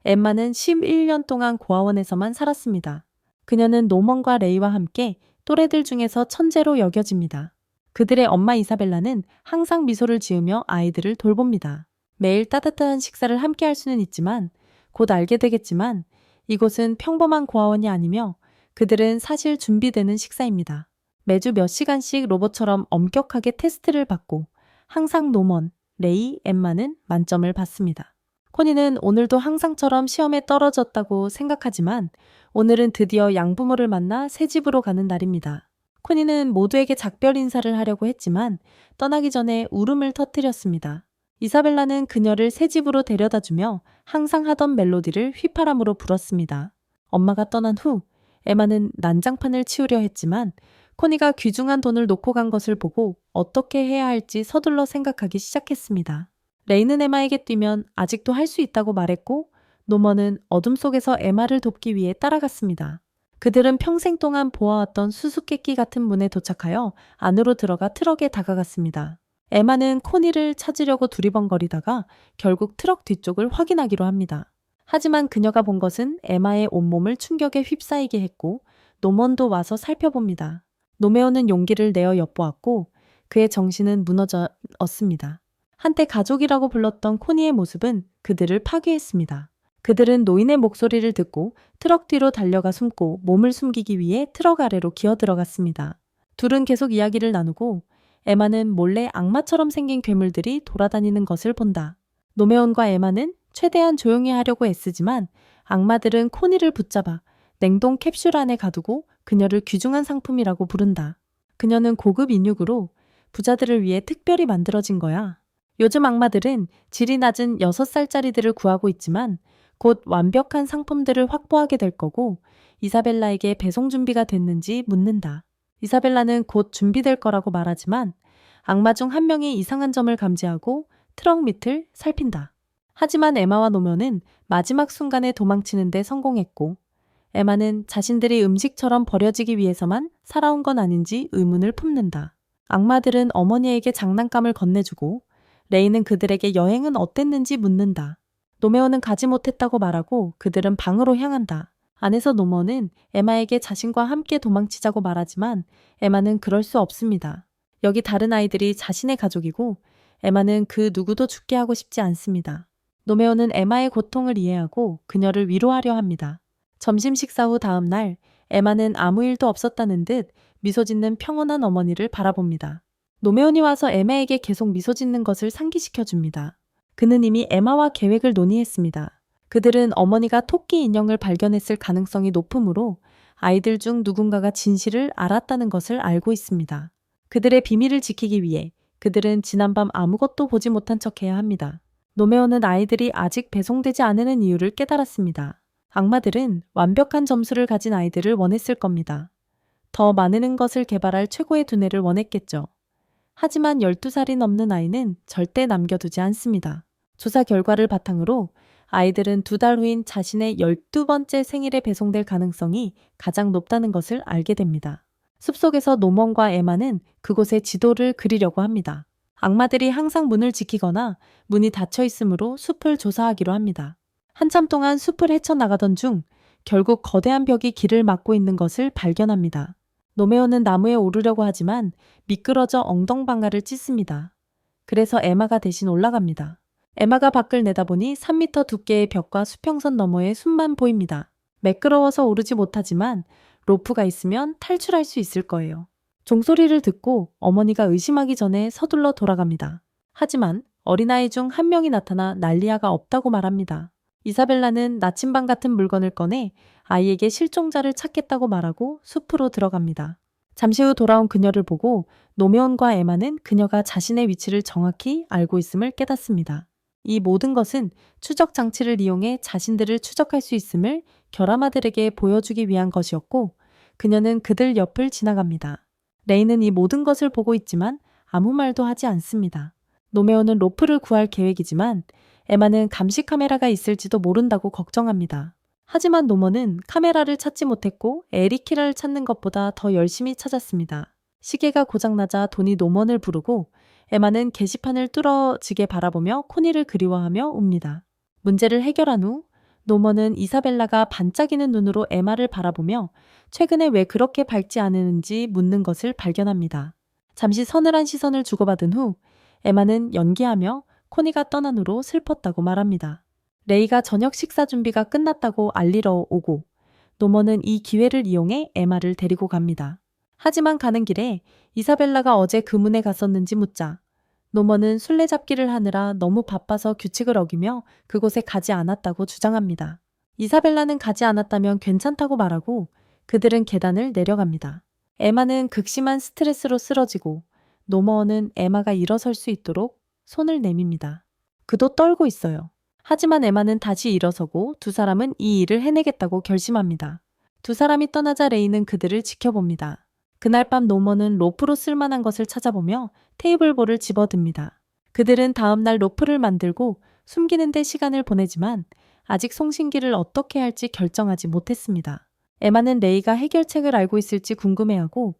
엠마는 11년 동안 고아원에서만 살았습니다. 그녀는 노먼과 레이와 함께 또래들 중에서 천재로 여겨집니다. 그들의 엄마 이사벨라는 항상 미소를 지으며 아이들을 돌봅니다. 매일 따뜻한 식사를 함께 할 수는 있지만 곧 알게 되겠지만 이곳은 평범한 고아원이 아니며 그들은 사실 준비되는 식사입니다. 매주 몇 시간씩 로봇처럼 엄격하게 테스트를 받고 항상 노먼, 레이, 엠마는 만점을 받습니다. 코니는 오늘도 항상처럼 시험에 떨어졌다고 생각하지만 오늘은 드디어 양부모를 만나 새 집으로 가는 날입니다. 코니는 모두에게 작별 인사를 하려고 했지만 떠나기 전에 울음을 터뜨렸습니다. 이사벨라는 그녀를 새 집으로 데려다주며 항상 하던 멜로디를 휘파람으로 불었습니다. 엄마가 떠난 후 에마는 난장판을 치우려 했지만 코니가 귀중한 돈을 놓고 간 것을 보고 어떻게 해야 할지 서둘러 생각하기 시작했습니다. 레이는 에마에게 뛰면 아직도 할 수 있다고 말했고 노먼은 어둠 속에서 에마를 돕기 위해 따라갔습니다. 그들은 평생 동안 보아왔던 수수께끼 같은 문에 도착하여 안으로 들어가 트럭에 다가갔습니다. 에마는 코니를 찾으려고 두리번거리다가 결국 트럭 뒤쪽을 확인하기로 합니다. 하지만 그녀가 본 것은 에마의 온몸을 충격에 휩싸이게 했고 노먼도 와서 살펴봅니다. 노메오는 용기를 내어 엿보았고 그의 정신은 무너졌습니다. 한때 가족이라고 불렀던 코니의 모습은 그들을 파괴했습니다. 그들은 노인의 목소리를 듣고 트럭 뒤로 달려가 숨고 몸을 숨기기 위해 트럭 아래로 기어 들어갔습니다. 둘은 계속 이야기를 나누고 에마는 몰래 악마처럼 생긴 괴물들이 돌아다니는 것을 본다. 노메온과 에마는 최대한 조용히 하려고 애쓰지만 악마들은 코니를 붙잡아 냉동 캡슐 안에 가두고 그녀를 귀중한 상품이라고 부른다. 그녀는 고급 인육으로 부자들을 위해 특별히 만들어진 거야. 요즘 악마들은 질이 낮은 6살짜리들을 구하고 있지만 곧 완벽한 상품들을 확보하게 될 거고 이사벨라에게 배송 준비가 됐는지 묻는다. 이사벨라는 곧 준비될 거라고 말하지만 악마 중 한 명이 이상한 점을 감지하고 트럭 밑을 살핀다. 하지만 에마와 노면은 마지막 순간에 도망치는데 성공했고 에마는 자신들이 음식처럼 버려지기 위해서만 살아온 건 아닌지 의문을 품는다. 악마들은 어머니에게 장난감을 건네주고 레이는 그들에게 여행은 어땠는지 묻는다. 노메오는 가지 못했다고 말하고 그들은 방으로 향한다. 안에서 노먼은 에마에게 자신과 함께 도망치자고 말하지만 에마는 그럴 수 없습니다. 여기 다른 아이들이 자신의 가족이고 에마는 그 누구도 죽게 하고 싶지 않습니다. 노메오는 에마의 고통을 이해하고 그녀를 위로하려 합니다. 점심 식사 후 다음 날 에마는 아무 일도 없었다는 듯 미소 짓는 평온한 어머니를 바라봅니다. 노메온이 와서 에마에게 계속 미소 짓는 것을 상기시켜줍니다. 그는 이미 에마와 계획을 논의했습니다. 그들은 어머니가 토끼 인형을 발견했을 가능성이 높으므로 아이들 중 누군가가 진실을 알았다는 것을 알고 있습니다. 그들의 비밀을 지키기 위해 그들은 지난밤 아무것도 보지 못한 척해야 합니다. 노메온은 아이들이 아직 배송되지 않은 이유를 깨달았습니다. 악마들은 완벽한 점수를 가진 아이들을 원했을 겁니다. 더 많은 것을 개발할 최고의 두뇌를 원했겠죠. 하지만 12살이 넘는 아이는 절대 남겨두지 않습니다. 조사 결과를 바탕으로 아이들은 2달 후인 자신의 12번째 생일에 배송될 가능성이 가장 높다는 것을 알게 됩니다. 숲속에서 노먼과 에마는 그곳의 지도를 그리려고 합니다. 악마들이 항상 문을 지키거나 문이 닫혀 있으므로 숲을 조사하기로 합니다. 한참 동안 숲을 헤쳐나가던 중 결국 거대한 벽이 길을 막고 있는 것을 발견합니다. 노메오는 나무에 오르려고 하지만 미끄러져 엉덩방아를 찢습니다. 그래서 에마가 대신 올라갑니다. 에마가 밖을 내다보니 3m 두께의 벽과 수평선 너머의 숲만 보입니다. 매끄러워서 오르지 못하지만 로프가 있으면 탈출할 수 있을 거예요. 종소리를 듣고 어머니가 의심하기 전에 서둘러 돌아갑니다. 하지만 어린아이 중 한 명이 나타나 난리아가 없다고 말합니다. 이사벨라는 나침반 같은 물건을 꺼내 아이에게 실종자를 찾겠다고 말하고 숲으로 들어갑니다. 잠시 후 돌아온 그녀를 보고 노메온과 에마는 그녀가 자신의 위치를 정확히 알고 있음을 깨닫습니다. 이 모든 것은 추적 장치를 이용해 자신들을 추적할 수 있음을 결아마들에게 보여주기 위한 것이었고 그녀는 그들 옆을 지나갑니다. 레이는 이 모든 것을 보고 있지만 아무 말도 하지 않습니다. 노메온은 로프를 구할 계획이지만 에마는 감시 카메라가 있을지도 모른다고 걱정합니다. 하지만 노먼은 카메라를 찾지 못했고 에리키라를 찾는 것보다 더 열심히 찾았습니다. 시계가 고장나자 돈이 노먼을 부르고 에마는 게시판을 뚫어지게 바라보며 코니를 그리워하며 웁니다. 문제를 해결한 후 노먼은 이사벨라가 반짝이는 눈으로 에마를 바라보며 최근에 왜 그렇게 밝지 않은지 묻는 것을 발견합니다. 잠시 서늘한 시선을 주고받은 후 에마는 연기하며 코니가 떠난 후로 슬펐다고 말합니다. 레이가 저녁 식사 준비가 끝났다고 알리러 오고 노먼은 이 기회를 이용해 에마를 데리고 갑니다. 하지만 가는 길에 이사벨라가 어제 그 문에 갔었는지 묻자 노먼은 술래잡기를 하느라 너무 바빠서 규칙을 어기며 그곳에 가지 않았다고 주장합니다. 이사벨라는 가지 않았다면 괜찮다고 말하고 그들은 계단을 내려갑니다. 에마는 극심한 스트레스로 쓰러지고 노먼은 에마가 일어설 수 있도록 손을 내밉니다. 그도 떨고 있어요. 하지만 에마는 다시 일어서고 두 사람은 이 일을 해내겠다고 결심합니다. 두 사람이 떠나자 레이는 그들을 지켜봅니다. 그날 밤 노먼은 로프로 쓸만한 것을 찾아보며 테이블볼을 집어듭니다. 그들은 다음날 로프를 만들고 숨기는 데 시간을 보내지만 아직 송신기를 어떻게 할지 결정하지 못했습니다. 에마는 레이가 해결책을 알고 있을지 궁금해하고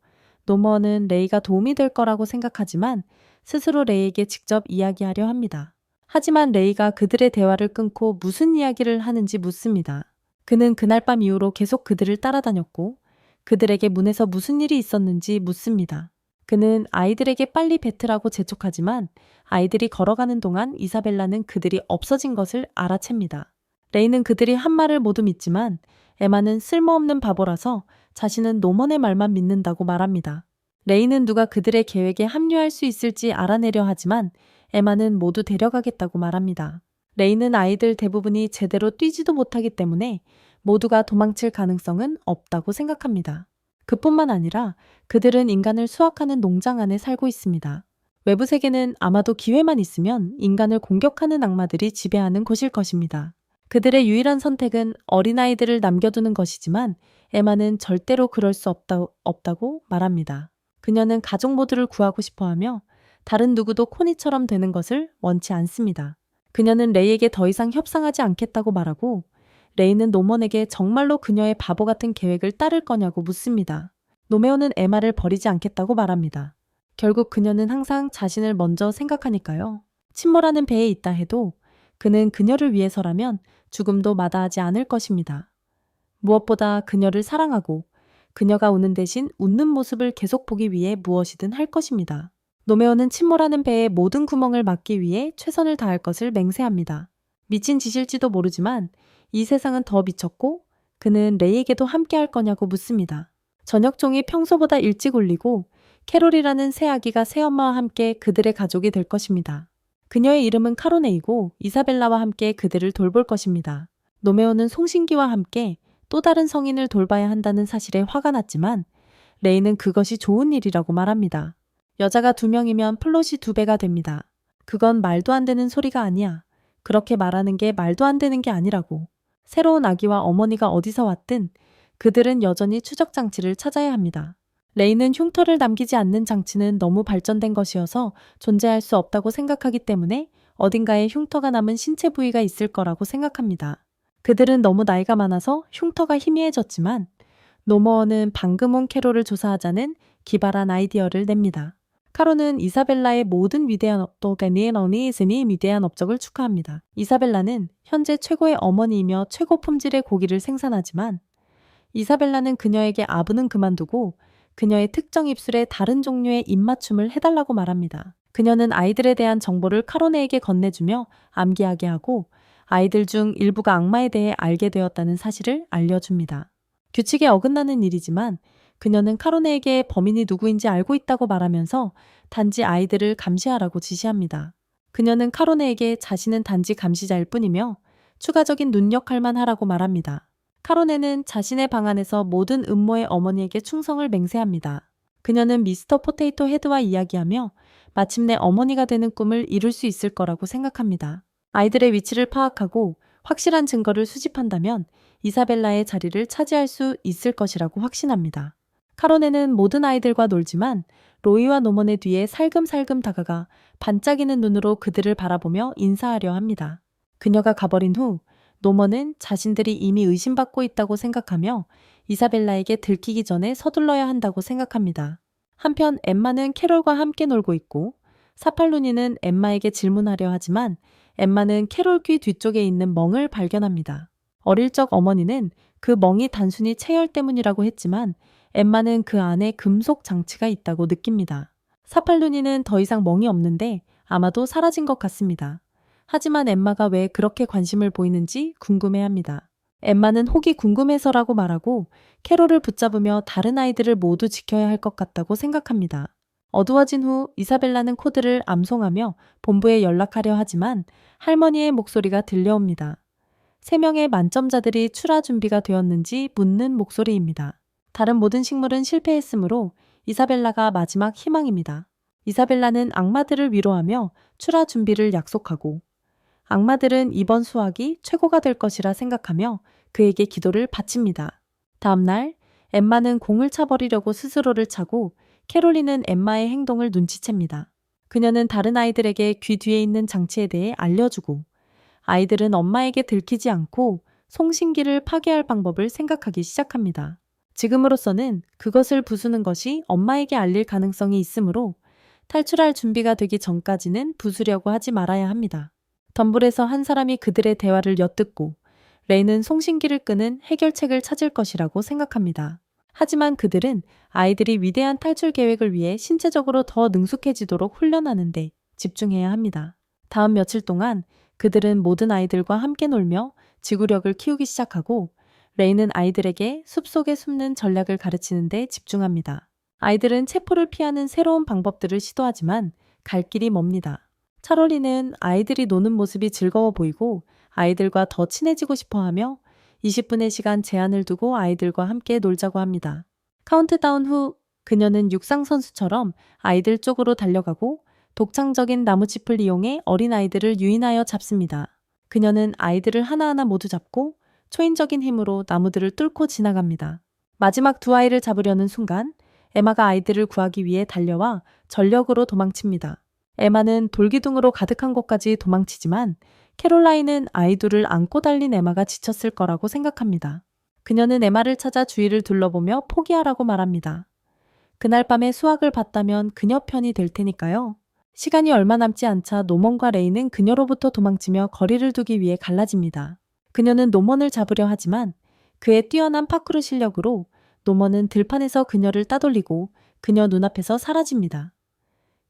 노먼은 레이가 도움이 될 거라고 생각하지만 스스로 레이에게 직접 이야기하려 합니다. 하지만 레이가 그들의 대화를 끊고 무슨 이야기를 하는지 묻습니다. 그는 그날 밤 이후로 계속 그들을 따라다녔고 그들에게 문에서 무슨 일이 있었는지 묻습니다. 그는 아이들에게 빨리 뱉으라고 재촉하지만 아이들이 걸어가는 동안 이사벨라는 그들이 없어진 것을 알아챕니다. 레이는 그들이 한 말을 모두 믿지만 에마는 쓸모없는 바보라서 자신은 노먼의 말만 믿는다고 말합니다. 레이는 누가 그들의 계획에 합류할 수 있을지 알아내려 하지만 에마는 모두 데려가겠다고 말합니다. 레이는 아이들 대부분이 제대로 뛰지도 못하기 때문에 모두가 도망칠 가능성은 없다고 생각합니다. 그뿐만 아니라 그들은 인간을 수확하는 농장 안에 살고 있습니다. 외부 세계는 아마도 기회만 있으면 인간을 공격하는 악마들이 지배하는 곳일 것입니다. 그들의 유일한 선택은 어린아이들을 남겨두는 것이지만 에마는 절대로 그럴 수 없다고 말합니다. 그녀는 가족 모두를 구하고 싶어하며 다른 누구도 코니처럼 되는 것을 원치 않습니다. 그녀는 레이에게 더 이상 협상하지 않겠다고 말하고 레이는 노먼에게 정말로 그녀의 바보 같은 계획을 따를 거냐고 묻습니다. 노메오는 에마를 버리지 않겠다고 말합니다. 결국 그녀는 항상 자신을 먼저 생각하니까요. 침몰하는 배에 있다 해도 그는 그녀를 위해서라면 죽음도 마다하지 않을 것입니다. 무엇보다 그녀를 사랑하고 그녀가 우는 대신 웃는 모습을 계속 보기 위해 무엇이든 할 것입니다. 노메오는 침몰하는 배의 모든 구멍을 막기 위해 최선을 다할 것을 맹세합니다. 미친 짓일지도 모르지만 이 세상은 더 미쳤고 그는 레이에게도 함께 할 거냐고 묻습니다. 저녁종이 평소보다 일찍 울리고 캐롤이라는 새 아기가 새엄마와 함께 그들의 가족이 될 것입니다. 그녀의 이름은 카로네이고 이사벨라와 함께 그들을 돌볼 것입니다. 노메오는 송신기와 함께 또 다른 성인을 돌봐야 한다는 사실에 화가 났지만 레이는 그것이 좋은 일이라고 말합니다. 여자가 2명이면 플롯이 2배가 됩니다. 그건 말도 안 되는 소리가 아니야. 그렇게 말하는 게 말도 안 되는 게 아니라고. 새로운 아기와 어머니가 어디서 왔든 그들은 여전히 추적 장치를 찾아야 합니다. 레이는 흉터를 남기지 않는 장치는 너무 발전된 것이어서 존재할 수 없다고 생각하기 때문에 어딘가에 흉터가 남은 신체 부위가 있을 거라고 생각합니다. 그들은 너무 나이가 많아서 흉터가 희미해졌지만 노머어는 방금 온 캐롤을 조사하자는 기발한 아이디어를 냅니다. 카로는 이사벨라의 모든 위대한 위대한 업적을 축하합니다. 이사벨라는 현재 최고의 어머니이며 최고 품질의 고기를 생산하지만 이사벨라는 그녀에게 아부는 그만두고 그녀의 특정 입술에 다른 종류의 입맞춤을 해달라고 말합니다. 그녀는 아이들에 대한 정보를 카로네에게 건네주며 암기하게 하고 아이들 중 일부가 악마에 대해 알게 되었다는 사실을 알려줍니다. 규칙에 어긋나는 일이지만 그녀는 카로네에게 범인이 누구인지 알고 있다고 말하면서 단지 아이들을 감시하라고 지시합니다. 그녀는 카로네에게 자신은 단지 감시자일 뿐이며 추가적인 눈 역할만 하라고 말합니다. 카로네는 자신의 방 안에서 모든 음모의 어머니에게 충성을 맹세합니다. 그녀는 미스터 포테이토 헤드와 이야기하며 마침내 어머니가 되는 꿈을 이룰 수 있을 거라고 생각합니다. 아이들의 위치를 파악하고 확실한 증거를 수집한다면 이사벨라의 자리를 차지할 수 있을 것이라고 확신합니다. 카로네는 모든 아이들과 놀지만 로이와 노먼의 뒤에 살금살금 다가가 반짝이는 눈으로 그들을 바라보며 인사하려 합니다. 그녀가 가버린 후 노먼은 자신들이 이미 의심받고 있다고 생각하며 이사벨라에게 들키기 전에 서둘러야 한다고 생각합니다. 한편 엠마는 캐롤과 함께 놀고 있고 사팔루니는 엠마에게 질문하려 하지만 엠마는 캐롤 귀 뒤쪽에 있는 멍을 발견합니다. 어릴 적 어머니는 그 멍이 단순히 체열 때문이라고 했지만 엠마는 그 안에 금속 장치가 있다고 느낍니다. 사팔루니는 더 이상 멍이 없는데 아마도 사라진 것 같습니다. 하지만 엠마가 왜 그렇게 관심을 보이는지 궁금해합니다. 엠마는 혹이 궁금해서라고 말하고 캐롤을 붙잡으며 다른 아이들을 모두 지켜야 할 것 같다고 생각합니다. 어두워진 후 이사벨라는 코드를 암송하며 본부에 연락하려 하지만 할머니의 목소리가 들려옵니다. 3명의 만점자들이 출하 준비가 되었는지 묻는 목소리입니다. 다른 모든 식물은 실패했으므로 이사벨라가 마지막 희망입니다. 이사벨라는 악마들을 위로하며 출하 준비를 약속하고 악마들은 이번 수확이 최고가 될 것이라 생각하며 그에게 기도를 바칩니다. 다음날 엠마는 공을 차버리려고 스스로를 차고 캐롤린은 엠마의 행동을 눈치챕니다. 그녀는 다른 아이들에게 귀 뒤에 있는 장치에 대해 알려주고 아이들은 엄마에게 들키지 않고 송신기를 파괴할 방법을 생각하기 시작합니다. 지금으로서는 그것을 부수는 것이 엄마에게 알릴 가능성이 있으므로 탈출할 준비가 되기 전까지는 부수려고 하지 말아야 합니다. 덤불에서 한 사람이 그들의 대화를 엿듣고 레이는 송신기를 끄는 해결책을 찾을 것이라고 생각합니다. 하지만 그들은 아이들이 위대한 탈출 계획을 위해 신체적으로 더 능숙해지도록 훈련하는데 집중해야 합니다. 다음 며칠 동안 그들은 모든 아이들과 함께 놀며 지구력을 키우기 시작하고 레이는 아이들에게 숲속에 숨는 전략을 가르치는 데 집중합니다. 아이들은 체포를 피하는 새로운 방법들을 시도하지만 갈 길이 멉니다. 차롤리는 아이들이 노는 모습이 즐거워 보이고 아이들과 더 친해지고 싶어 하며 20분의 시간 제한을 두고 아이들과 함께 놀자고 합니다. 카운트다운 후 그녀는 육상선수처럼 아이들 쪽으로 달려가고 독창적인 나무짚을 이용해 어린아이들을 유인하여 잡습니다. 그녀는 아이들을 하나하나 모두 잡고 초인적인 힘으로 나무들을 뚫고 지나갑니다. 마지막 2아이를 잡으려는 순간 에마가 아이들을 구하기 위해 달려와 전력으로 도망칩니다. 에마는 돌기둥으로 가득한 곳까지 도망치지만 캐롤라인은 아이들을 안고 달린 에마가 지쳤을 거라고 생각합니다. 그녀는 에마를 찾아 주위를 둘러보며 포기하라고 말합니다. 그날 밤에 수확을 봤다면 그녀 편이 될 테니까요. 시간이 얼마 남지 않자 노먼과 레이는 그녀로부터 도망치며 거리를 두기 위해 갈라집니다. 그녀는 노먼을 잡으려 하지만 그의 뛰어난 파쿠르 실력으로 노먼은 들판에서 그녀를 따돌리고 그녀 눈앞에서 사라집니다.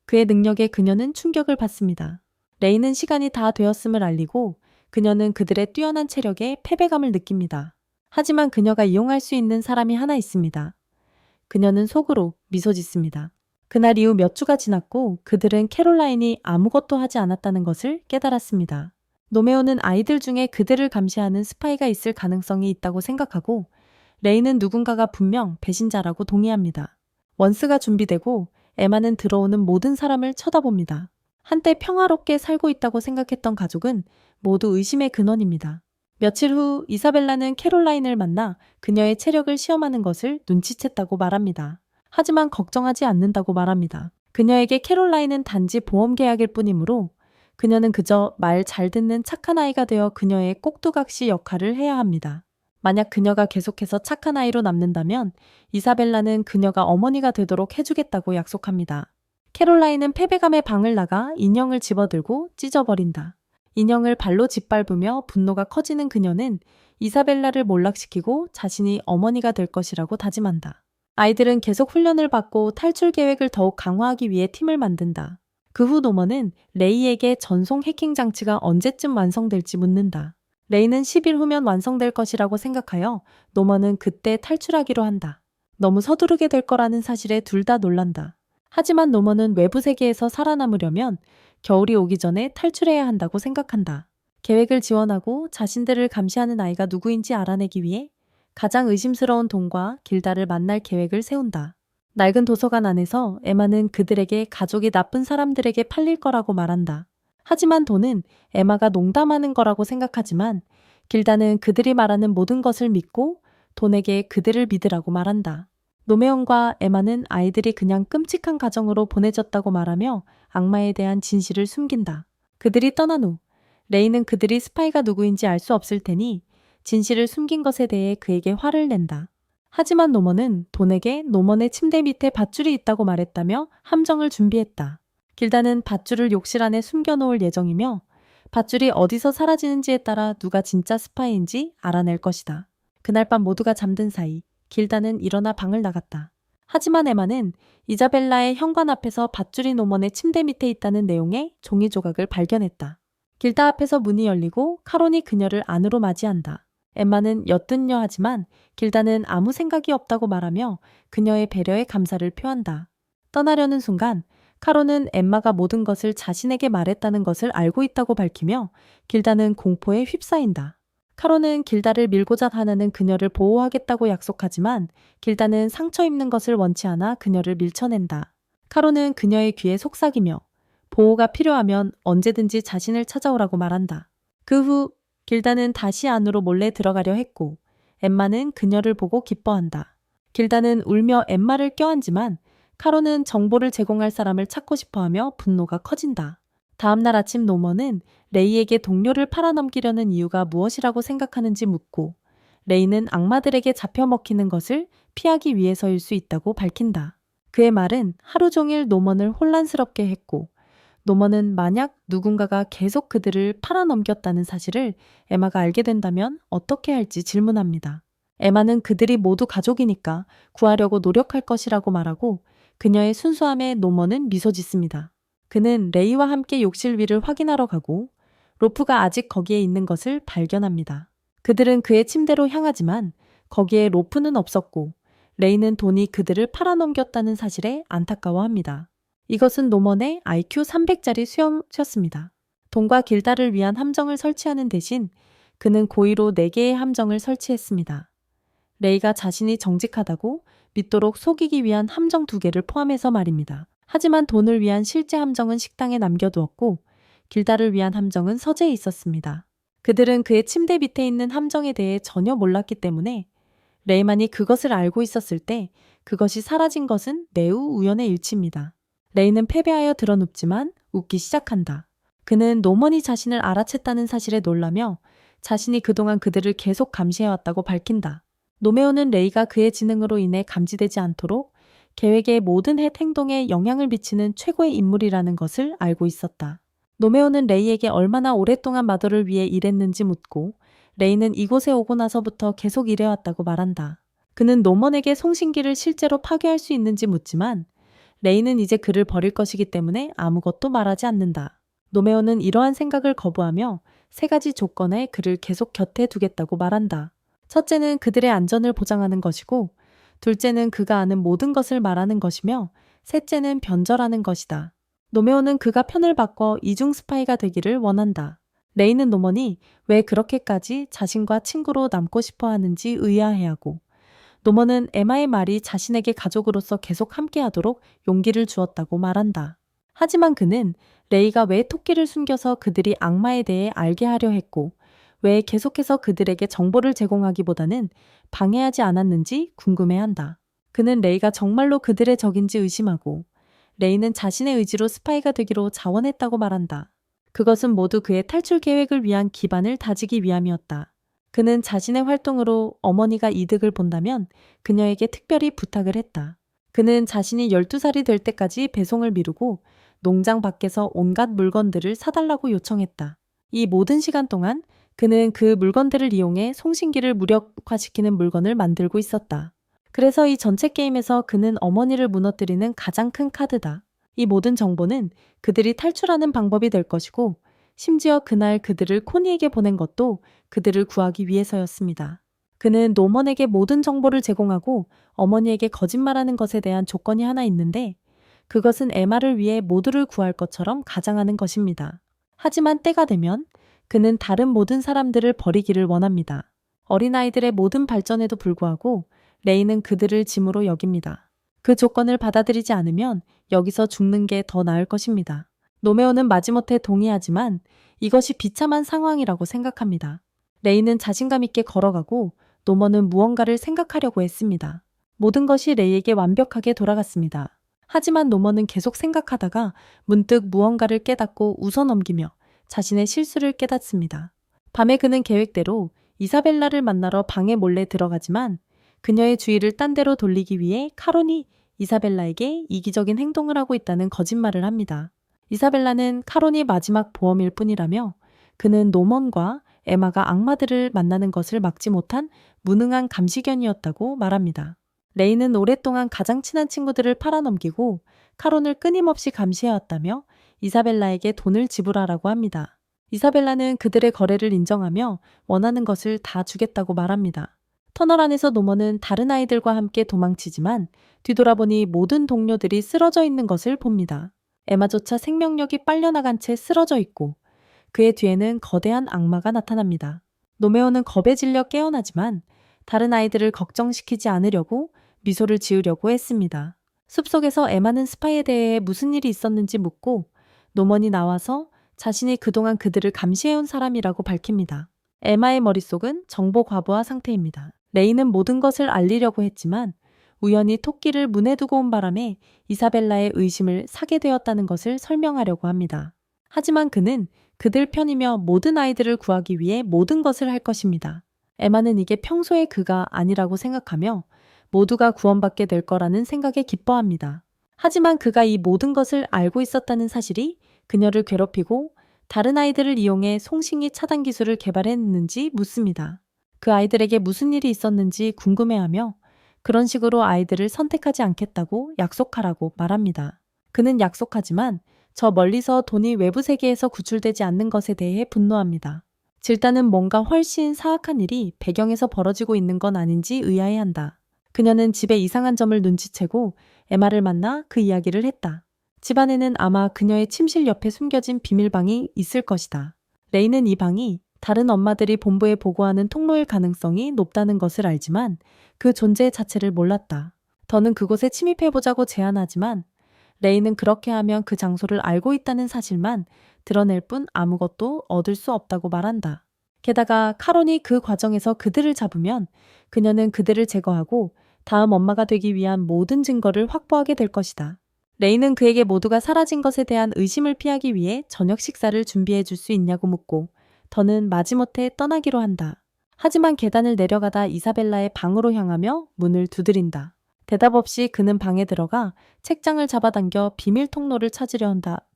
그의 능력에 그녀는 충격을 받습니다. 레이는 시간이 다 되었음을 알리고 그녀는 그들의 뛰어난 체력에 패배감을 느낍니다. 하지만 그녀가 이용할 수 있는 사람이 하나 있습니다. 그녀는 속으로 미소 짓습니다. 그날 이후 몇 주가 지났고 그들은 캐롤라인이 아무것도 하지 않았다는 것을 깨달았습니다. 노메오는 아이들 중에 그들을 감시하는 스파이가 있을 가능성이 있다고 생각하고 레이는 누군가가 분명 배신자라고 동의합니다. 원스가 준비되고 에마는 들어오는 모든 사람을 쳐다봅니다. 한때 평화롭게 살고 있다고 생각했던 가족은 모두 의심의 근원입니다. 며칠 후 이사벨라는 캐롤라인을 만나 그녀의 체력을 시험하는 것을 눈치챘다고 말합니다. 하지만 걱정하지 않는다고 말합니다. 그녀에게 캐롤라인은 단지 보험 계약일 뿐이므로 그녀는 그저 말 잘 듣는 착한 아이가 되어 그녀의 꼭두각시 역할을 해야 합니다. 만약 그녀가 계속해서 착한 아이로 남는다면 이사벨라는 그녀가 어머니가 되도록 해주겠다고 약속합니다. 캐롤라인은 패배감에 방을 나가 인형을 집어들고 찢어버린다. 인형을 발로 짓밟으며 분노가 커지는 그녀는 이사벨라를 몰락시키고 자신이 어머니가 될 것이라고 다짐한다. 아이들은 계속 훈련을 받고 탈출 계획을 더욱 강화하기 위해 팀을 만든다. 그 후 노먼은 레이에게 전송 해킹 장치가 언제쯤 완성될지 묻는다. 레이는 10일 후면 완성될 것이라고 생각하여 노먼은 그때 탈출하기로 한다. 너무 서두르게 될 거라는 사실에 둘 다 놀란다. 하지만 노먼은 외부 세계에서 살아남으려면 겨울이 오기 전에 탈출해야 한다고 생각한다. 계획을 지원하고 자신들을 감시하는 아이가 누구인지 알아내기 위해 가장 의심스러운 돈과 길다를 만날 계획을 세운다. 낡은 도서관 안에서 에마는 그들에게 가족이 나쁜 사람들에게 팔릴 거라고 말한다. 하지만 돈은 에마가 농담하는 거라고 생각하지만 길다는 그들이 말하는 모든 것을 믿고 돈에게 그들을 믿으라고 말한다. 노메온과 에마는 아이들이 그냥 끔찍한 가정으로 보내졌다고 말하며 악마에 대한 진실을 숨긴다. 그들이 떠난 후 레이는 그들이 스파이가 누구인지 알 수 없을 테니 진실을 숨긴 것에 대해 그에게 화를 낸다. 하지만 노먼은 돈에게 노먼의 침대 밑에 밧줄이 있다고 말했다며 함정을 준비했다. 길다는 밧줄을 욕실 안에 숨겨놓을 예정이며 밧줄이 어디서 사라지는지에 따라 누가 진짜 스파이인지 알아낼 것이다. 그날 밤 모두가 잠든 사이 길다는 일어나 방을 나갔다. 하지만 에마는 이자벨라의 현관 앞에서 밧줄이 노먼의 침대 밑에 있다는 내용의 종이 조각을 발견했다. 길다 앞에서 문이 열리고 카론이 그녀를 안으로 맞이한다. 엠마는 엿듣려 하지만 길다는 아무 생각이 없다고 말하며 그녀의 배려에 감사를 표한다. 떠나려는 순간 카론은 엠마가 모든 것을 자신에게 말했다는 것을 알고 있다고 밝히며 길다는 공포에 휩싸인다. 카론은 길다를 밀고자 하나는 그녀를 보호하겠다고 약속하지만 길다는 상처 입는 것을 원치 않아 그녀를 밀쳐낸다. 카론은 그녀의 귀에 속삭이며 보호가 필요하면 언제든지 자신을 찾아오라고 말한다. 그 후 길다는 다시 안으로 몰래 들어가려 했고 엠마는 그녀를 보고 기뻐한다. 길다는 울며 엠마를 껴안지만 카론은 정보를 제공할 사람을 찾고 싶어하며 분노가 커진다. 다음날 아침 노먼은 레이에게 동료를 팔아넘기려는 이유가 무엇이라고 생각하는지 묻고 레이는 악마들에게 잡혀먹히는 것을 피하기 위해서일 수 있다고 밝힌다. 그의 말은 하루 종일 노먼을 혼란스럽게 했고 노먼은 만약 누군가가 계속 그들을 팔아넘겼다는 사실을 에마가 알게 된다면 어떻게 할지 질문합니다. 에마는 그들이 모두 가족이니까 구하려고 노력할 것이라고 말하고 그녀의 순수함에 노먼은 미소 짓습니다. 그는 레이와 함께 욕실 위를 확인하러 가고 로프가 아직 거기에 있는 것을 발견합니다. 그들은 그의 침대로 향하지만 거기에 로프는 없었고 레이는 돈이 그들을 팔아넘겼다는 사실에 안타까워합니다. 이것은 노먼의 IQ 300짜리 수염이었습니다. 돈과 길다를 위한 함정을 설치하는 대신 그는 고의로 4개의 함정을 설치했습니다. 레이가 자신이 정직하다고 믿도록 속이기 위한 함정 2개를 포함해서 말입니다. 하지만 돈을 위한 실제 함정은 식당에 남겨두었고 길다를 위한 함정은 서재에 있었습니다. 그들은 그의 침대 밑에 있는 함정에 대해 전혀 몰랐기 때문에 레이만이 그것을 알고 있었을 때 그것이 사라진 것은 매우 우연의 일치입니다. 레이는 패배하여 드러눕지만 웃기 시작한다. 그는 노먼이 자신을 알아챘다는 사실에 놀라며 자신이 그동안 그들을 계속 감시해왔다고 밝힌다. 노메오는 레이가 그의 지능으로 인해 감지되지 않도록 계획의 모든 행동에 영향을 미치는 최고의 인물이라는 것을 알고 있었다. 노메오는 레이에게 얼마나 오랫동안 마더를 위해 일했는지 묻고 레이는 이곳에 오고 나서부터 계속 일해왔다고 말한다. 그는 노먼에게 송신기를 실제로 파괴할 수 있는지 묻지만 레이는 이제 그를 버릴 것이기 때문에 아무것도 말하지 않는다. 노메오는 이러한 생각을 거부하며 3가지 조건에 그를 계속 곁에 두겠다고 말한다. 첫째는 그들의 안전을 보장하는 것이고 둘째는 그가 아는 모든 것을 말하는 것이며 셋째는 변절하는 것이다. 노메오는 그가 편을 바꿔 이중 스파이가 되기를 원한다. 레이는 노먼이 왜 그렇게까지 자신과 친구로 남고 싶어 하는지 의아해하고 노먼은 에마의 말이 자신에게 가족으로서 계속 함께하도록 용기를 주었다고 말한다. 하지만 그는 레이가 왜 토끼를 숨겨서 그들이 악마에 대해 알게 하려 했고 왜 계속해서 그들에게 정보를 제공하기보다는 방해하지 않았는지 궁금해한다. 그는 레이가 정말로 그들의 적인지 의심하고 레이는 자신의 의지로 스파이가 되기로 자원했다고 말한다. 그것은 모두 그의 탈출 계획을 위한 기반을 다지기 위함이었다. 그는 자신의 활동으로 어머니가 이득을 본다면 그녀에게 특별히 부탁을 했다. 그는 자신이 12살이 될 때까지 배송을 미루고 농장 밖에서 온갖 물건들을 사달라고 요청했다. 이 모든 시간 동안 그는 그 물건들을 이용해 송신기를 무력화시키는 물건을 만들고 있었다. 그래서 이 전체 게임에서 그는 어머니를 무너뜨리는 가장 큰 카드다. 이 모든 정보는 그들이 탈출하는 방법이 될 것이고 심지어 그날 그들을 코니에게 보낸 것도 그들을 구하기 위해서였습니다. 그는 노먼에게 모든 정보를 제공하고 어머니에게 거짓말하는 것에 대한 조건이 하나 있는데 그것은 에마를 위해 모두를 구할 것처럼 가장하는 것입니다. 하지만 때가 되면 그는 다른 모든 사람들을 버리기를 원합니다. 어린아이들의 모든 발전에도 불구하고 레이는 그들을 짐으로 여깁니다. 그 조건을 받아들이지 않으면 여기서 죽는 게 더 나을 것입니다. 노메오는 마지못해 동의하지만 이것이 비참한 상황이라고 생각합니다. 레이는 자신감 있게 걸어가고 노먼은 무언가를 생각하려고 했습니다. 모든 것이 레이에게 완벽하게 돌아갔습니다. 하지만 노먼은 계속 생각하다가 문득 무언가를 깨닫고 웃어넘기며 자신의 실수를 깨닫습니다. 밤에 그는 계획대로 이사벨라를 만나러 방에 몰래 들어가지만 그녀의 주의를 딴 데로 돌리기 위해 카론이 이사벨라에게 이기적인 행동을 하고 있다는 거짓말을 합니다. 이사벨라는 카론이 마지막 보험일 뿐이라며 그는 노먼과 에마가 악마들을 만나는 것을 막지 못한 무능한 감시견이었다고 말합니다. 레이는 오랫동안 가장 친한 친구들을 팔아넘기고 카론을 끊임없이 감시해왔다며 이사벨라에게 돈을 지불하라고 합니다. 이사벨라는 그들의 거래를 인정하며 원하는 것을 다 주겠다고 말합니다. 터널 안에서 노먼은 다른 아이들과 함께 도망치지만 뒤돌아보니 모든 동료들이 쓰러져 있는 것을 봅니다. 에마조차 생명력이 빨려나간 채 쓰러져 있고 그의 뒤에는 거대한 악마가 나타납니다. 노메오는 겁에 질려 깨어나지만 다른 아이들을 걱정시키지 않으려고 미소를 지으려고 했습니다. 숲속에서 에마는 스파이에 대해 무슨 일이 있었는지 묻고 노먼이 나와서 자신이 그동안 그들을 감시해온 사람이라고 밝힙니다. 에마의 머릿속은 정보 과부하 상태입니다. 레이는 모든 것을 알리려고 했지만 우연히 토끼를 문에 두고 온 바람에 이사벨라의 의심을 사게 되었다는 것을 설명하려고 합니다. 하지만 그는 그들 편이며 모든 아이들을 구하기 위해 모든 것을 할 것입니다. 에마는 이게 평소의 그가 아니라고 생각하며 모두가 구원받게 될 거라는 생각에 기뻐합니다. 하지만 그가 이 모든 것을 알고 있었다는 사실이 그녀를 괴롭히고 다른 아이들을 이용해 송싱이 차단 기술을 개발했는지 묻습니다. 그 아이들에게 무슨 일이 있었는지 궁금해하며 그런 식으로 아이들을 선택하지 않겠다고 약속하라고 말합니다. 그는 약속하지만 저 멀리서 돈이 외부 세계에서 구출되지 않는 것에 대해 분노합니다. 질다는 뭔가 훨씬 사악한 일이 배경에서 벌어지고 있는 건 아닌지 의아해한다. 그녀는 집에 이상한 점을 눈치채고 에마를 만나 그 이야기를 했다. 집안에는 아마 그녀의 침실 옆에 숨겨진 비밀방이 있을 것이다. 레이는 이 방이 다른 엄마들이 본부에 보고하는 통로일 가능성이 높다는 것을 알지만 그 존재 자체를 몰랐다. 더는 그곳에 침입해보자고 제안하지만 레이는 그렇게 하면 그 장소를 알고 있다는 사실만 드러낼 뿐 아무것도 얻을 수 없다고 말한다. 게다가 카론이 그 과정에서 그들을 잡으면 그녀는 그들을 제거하고 다음 엄마가 되기 위한 모든 증거를 확보하게 될 것이다. 레이는 그에게 모두가 사라진 것에 대한 의심을 피하기 위해 저녁 식사를 준비해 줄 수 있냐고 묻고 더는 마지못해 떠나기로 한다. 하지만 계단을 내려가다 이사벨라의 방으로 향하며 문을 두드린다. 대답 없이 그는 방에 들어가 책장을 잡아당겨 비밀 통로를 찾으려 한다.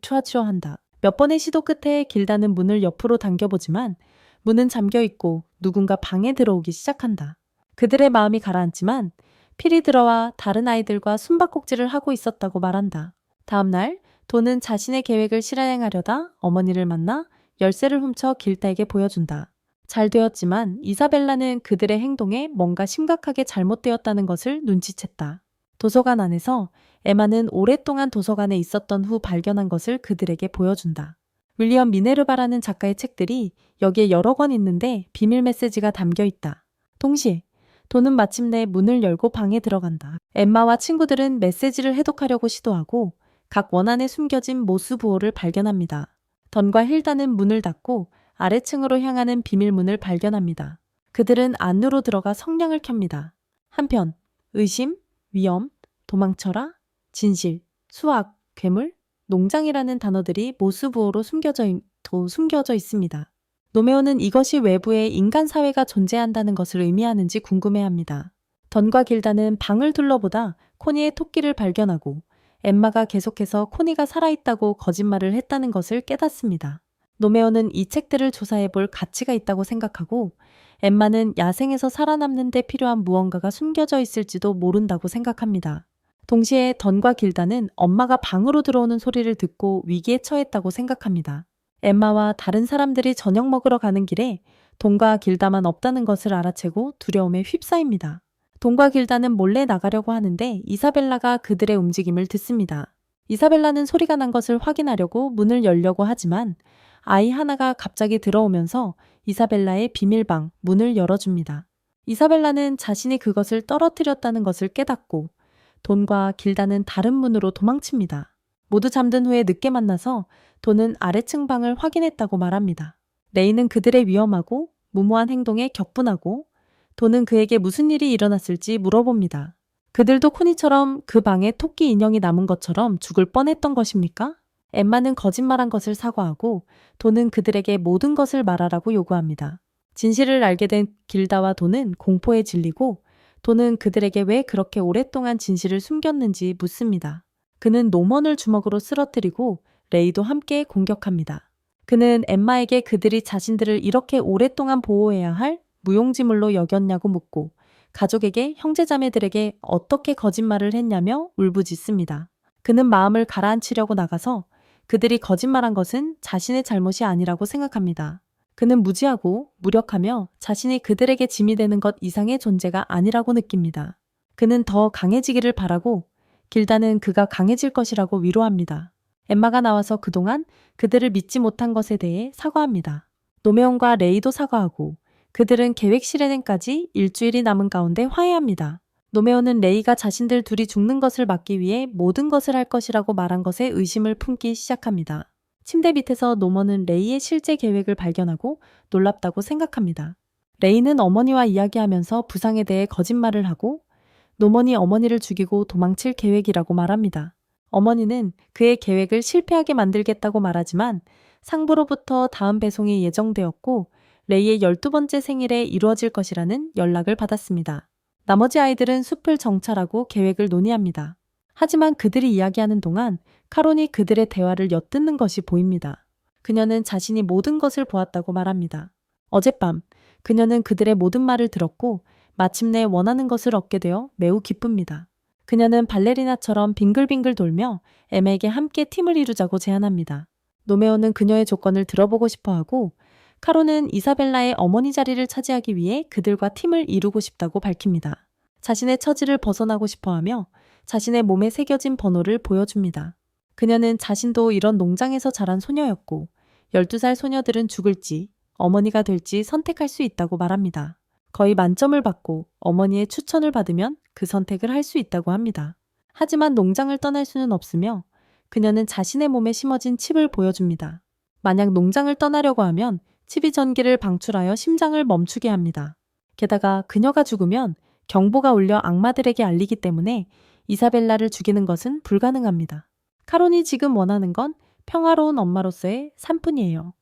추하치려 한다. 몇 번의 시도 끝에 길다는 문을 옆으로 당겨보지만 문은 잠겨 있고 누군가 방에 들어오기 시작한다. 그들의 마음이 가라앉지만 필이 들어와 다른 아이들과 숨바꼭질을 하고 있었다고 말한다. 다음 날 도는 자신의 계획을 실행하려다 어머니를 만나 열쇠를 훔쳐 길다에게 보여준다. 잘 되었지만 이사벨라는 그들의 행동에 뭔가 심각하게 잘못되었다는 것을 눈치챘다. 도서관 안에서 에마는 오랫동안 도서관에 있었던 후 발견한 것을 그들에게 보여준다. 윌리엄 미네르바라는 작가의 책들이 여기에 여러 권 있는데 비밀 메시지가 담겨 있다. 동시에 도는 마침내 문을 열고 방에 들어간다. 엠마와 친구들은 메시지를 해독하려고 시도하고 각 원안에 숨겨진 모스 부호를 발견합니다. 던과 힐다는 문을 닫고 아래층으로 향하는 비밀문을 발견합니다. 그들은 안으로 들어가 성냥을 켭니다. 한편 의심, 위험, 도망쳐라, 진실, 수학, 괴물, 농장이라는 단어들이 모스 부호로 숨겨져 있습니다. 노메오는 이것이 외부에 인간 사회가 존재한다는 것을 의미하는지 궁금해합니다. 던과 길다는 방을 둘러보다 코니의 토끼를 발견하고 엠마가 계속해서 코니가 살아있다고 거짓말을 했다는 것을 깨닫습니다. 노메오는 이 책들을 조사해볼 가치가 있다고 생각하고 엠마는 야생에서 살아남는 데 필요한 무언가가 숨겨져 있을지도 모른다고 생각합니다. 동시에 던과 길다는 엄마가 방으로 들어오는 소리를 듣고 위기에 처했다고 생각합니다. 엠마와 다른 사람들이 저녁 먹으러 가는 길에 돈과 길다만 없다는 것을 알아채고 두려움에 휩싸입니다. 돈과 길다는 몰래 나가려고 하는데 이사벨라가 그들의 움직임을 듣습니다. 이사벨라는 소리가 난 것을 확인하려고 문을 열려고 하지만 아이 하나가 갑자기 들어오면서 이사벨라의 비밀방 문을 열어줍니다. 이사벨라는 자신이 그것을 떨어뜨렸다는 것을 깨닫고 돈과 길다는 다른 문으로 도망칩니다. 모두 잠든 후에 늦게 만나서 돈은 아래층 방을 확인했다고 말합니다. 레이는 그들의 위험하고 무모한 행동에 격분하고 돈은 그에게 무슨 일이 일어났을지 물어봅니다. 그들도 코니처럼 그 방에 토끼 인형이 남은 것처럼 죽을 뻔했던 것입니까? 엠마는 거짓말한 것을 사과하고 돈은 그들에게 모든 것을 말하라고 요구합니다. 진실을 알게 된 길다와 돈은 공포에 질리고 돈은 그들에게 왜 그렇게 오랫동안 진실을 숨겼는지 묻습니다. 그는 노먼을 주먹으로 쓰러뜨리고 레이도 함께 공격합니다. 그는 엠마에게 그들이 자신들을 이렇게 오랫동안 보호해야 할 무용지물로 여겼냐고 묻고 가족에게 형제자매들에게 어떻게 거짓말을 했냐며 울부짖습니다. 그는 마음을 가라앉히려고 나가서 그들이 거짓말한 것은 자신의 잘못이 아니라고 생각합니다. 그는 무지하고 무력하며 자신이 그들에게 짐이 되는 것 이상의 존재가 아니라고 느낍니다. 그는 더 강해지기를 바라고 길다는 그가 강해질 것이라고 위로합니다. 엠마가 나와서 그동안 그들을 믿지 못한 것에 대해 사과합니다. 노메온과 레이도 사과하고 그들은 계획 실행까지 일주일이 남은 가운데 화해합니다. 노메온은 레이가 자신들 둘이 죽는 것을 막기 위해 모든 것을 할 것이라고 말한 것에 의심을 품기 시작합니다. 침대 밑에서 노먼은 레이의 실제 계획을 발견하고 놀랍다고 생각합니다. 레이는 어머니와 이야기하면서 부상에 대해 거짓말을 하고 노먼이 어머니를 죽이고 도망칠 계획이라고 말합니다. 어머니는 그의 계획을 실패하게 만들겠다고 말하지만 상부로부터 다음 배송이 예정되었고 레이의 12번째 생일에 이루어질 것이라는 연락을 받았습니다. 나머지 아이들은 숲을 정찰하고 계획을 논의합니다. 하지만 그들이 이야기하는 동안 카론이 그들의 대화를 엿듣는 것이 보입니다. 그녀는 자신이 모든 것을 보았다고 말합니다. 어젯밤 그녀는 그들의 모든 말을 들었고 마침내 원하는 것을 얻게 되어 매우 기쁩니다. 그녀는 발레리나처럼 빙글빙글 돌며 엠에게 함께 팀을 이루자고 제안합니다. 노메오는 그녀의 조건을 들어보고 싶어하고 카론은 이사벨라의 어머니 자리를 차지하기 위해 그들과 팀을 이루고 싶다고 밝힙니다. 자신의 처지를 벗어나고 싶어하며 자신의 몸에 새겨진 번호를 보여줍니다. 그녀는 자신도 이런 농장에서 자란 소녀였고 12살 소녀들은 죽을지 어머니가 될지 선택할 수 있다고 말합니다. 거의 만점을 받고 어머니의 추천을 받으면 그 선택을 할 수 있다고 합니다. 하지만 농장을 떠날 수는 없으며 그녀는 자신의 몸에 심어진 칩을 보여줍니다. 만약 농장을 떠나려고 하면 칩이 전기를 방출하여 심장을 멈추게 합니다. 게다가 그녀가 죽으면 경보가 울려 악마들에게 알리기 때문에 이사벨라를 죽이는 것은 불가능합니다. 카론이 지금 원하는 건 평화로운 엄마로서의 삶뿐이에요.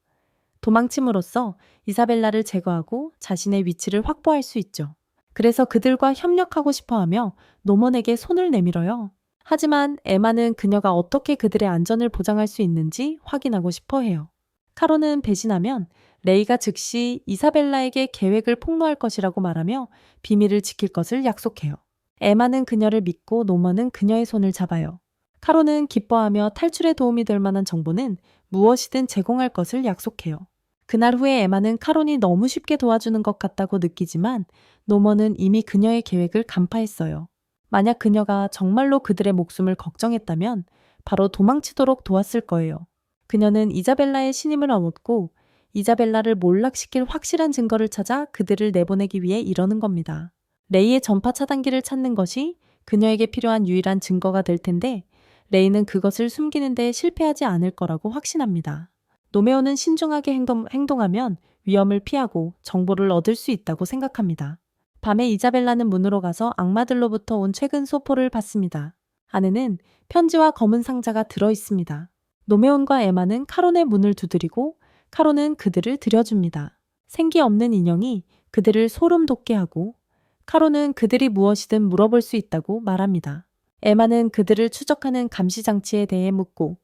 도망침으로써 이사벨라를 제거하고 자신의 위치를 확보할 수 있죠. 그래서 그들과 협력하고 싶어하며 노먼에게 손을 내밀어요. 하지만 에마는 그녀가 어떻게 그들의 안전을 보장할 수 있는지 확인하고 싶어해요. 카론은 배신하면 레이가 즉시 이사벨라에게 계획을 폭로할 것이라고 말하며 비밀을 지킬 것을 약속해요. 에마는 그녀를 믿고 노먼은 그녀의 손을 잡아요. 카론은 기뻐하며 탈출에 도움이 될 만한 정보는 무엇이든 제공할 것을 약속해요. 그날 후에 에마는 카론이 너무 쉽게 도와주는 것 같다고 느끼지만 노먼은 이미 그녀의 계획을 간파했어요. 만약 그녀가 정말로 그들의 목숨을 걱정했다면 바로 도망치도록 도왔을 거예요. 그녀는 이자벨라의 신임을 얻고 이자벨라를 몰락시킬 확실한 증거를 찾아 그들을 내보내기 위해 이러는 겁니다. 레이의 전파 차단기를 찾는 것이 그녀에게 필요한 유일한 증거가 될 텐데 레이는 그것을 숨기는 데 실패하지 않을 거라고 확신합니다. 노메오는 신중하게 행동하면 위험을 피하고 정보를 얻을 수 있다고 생각합니다. 밤에 이자벨라는 문으로 가서 악마들로부터 온 최근 소포를 받습니다. 안에는 편지와 검은 상자가 들어 있습니다. 노메온과 에마는 카론의 문을 두드리고 카론은 그들을 들여줍니다. 생기 없는 인형이 그들을 소름 돋게 하고 카론은 그들이 무엇이든 물어볼 수 있다고 말합니다. 에마는 그들을 추적하는 감시장치에 대해 묻고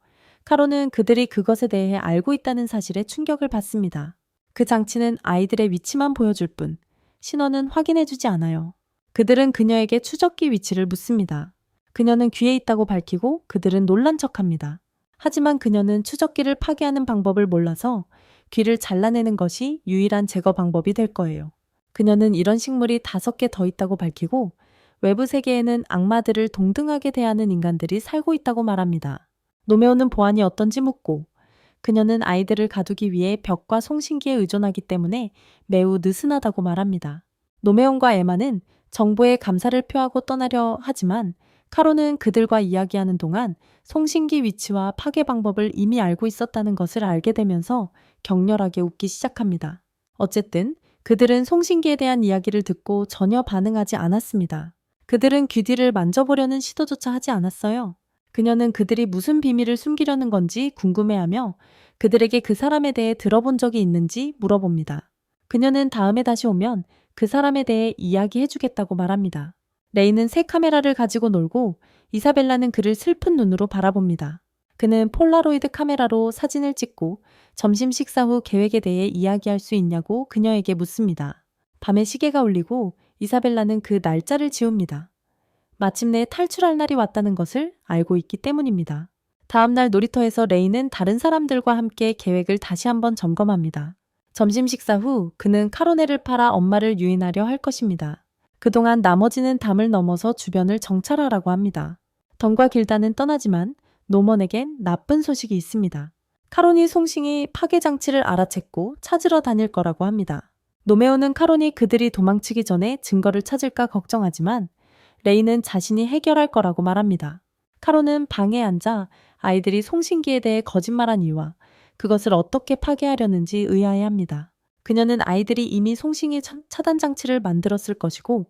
카론은 그들이 그것에 대해 알고 있다는 사실에 충격을 받습니다. 그 장치는 아이들의 위치만 보여줄 뿐 신원은 확인해주지 않아요. 그들은 그녀에게 추적기 위치를 묻습니다. 그녀는 귀에 있다고 밝히고 그들은 놀란 척합니다. 하지만 그녀는 추적기를 파괴하는 방법을 몰라서 귀를 잘라내는 것이 유일한 제거 방법이 될 거예요. 그녀는 이런 식물이 5개 더 있다고 밝히고 외부 세계에는 악마들을 동등하게 대하는 인간들이 살고 있다고 말합니다. 노메오는 보안이 어떤지 묻고 그녀는 아이들을 가두기 위해 벽과 송신기에 의존하기 때문에 매우 느슨하다고 말합니다. 노메온과 에마는 정보에 감사를 표하고 떠나려 하지만 카론은 그들과 이야기하는 동안 송신기 위치와 파괴 방법을 이미 알고 있었다는 것을 알게 되면서 격렬하게 웃기 시작합니다. 어쨌든 그들은 송신기에 대한 이야기를 듣고 전혀 반응하지 않았습니다. 그들은 귀 뒤를 만져보려는 시도조차 하지 않았어요. 그녀는 그들이 무슨 비밀을 숨기려는 건지 궁금해하며 그들에게 그 사람에 대해 들어본 적이 있는지 물어봅니다. 그녀는 다음에 다시 오면 그 사람에 대해 이야기해주겠다고 말합니다. 레이는 새 카메라를 가지고 놀고 이사벨라는 그를 슬픈 눈으로 바라봅니다. 그는 폴라로이드 카메라로 사진을 찍고 점심 식사 후 계획에 대해 이야기할 수 있냐고 그녀에게 묻습니다. 밤에 시계가 울리고 이사벨라는 그 날짜를 지웁니다. 마침내 탈출할 날이 왔다는 것을 알고 있기 때문입니다. 다음날 놀이터에서 레이는 다른 사람들과 함께 계획을 다시 한번 점검합니다. 점심 식사 후 그는 카로네를 팔아 엄마를 유인하려 할 것입니다. 그동안 나머지는 담을 넘어서 주변을 정찰하라고 합니다. 덤과 길다는 떠나지만 노먼에겐 나쁜 소식이 있습니다. 카론이 송싱이 파괴 장치를 알아챘고 찾으러 다닐 거라고 합니다. 노메오는 카론이 그들이 도망치기 전에 증거를 찾을까 걱정하지만 레이는 자신이 해결할 거라고 말합니다. 카론은 방에 앉아 아이들이 송신기에 대해 거짓말한 이유와 그것을 어떻게 파괴하려는지 의아해합니다. 그녀는 아이들이 이미 송신기 차단 장치를 만들었을 것이고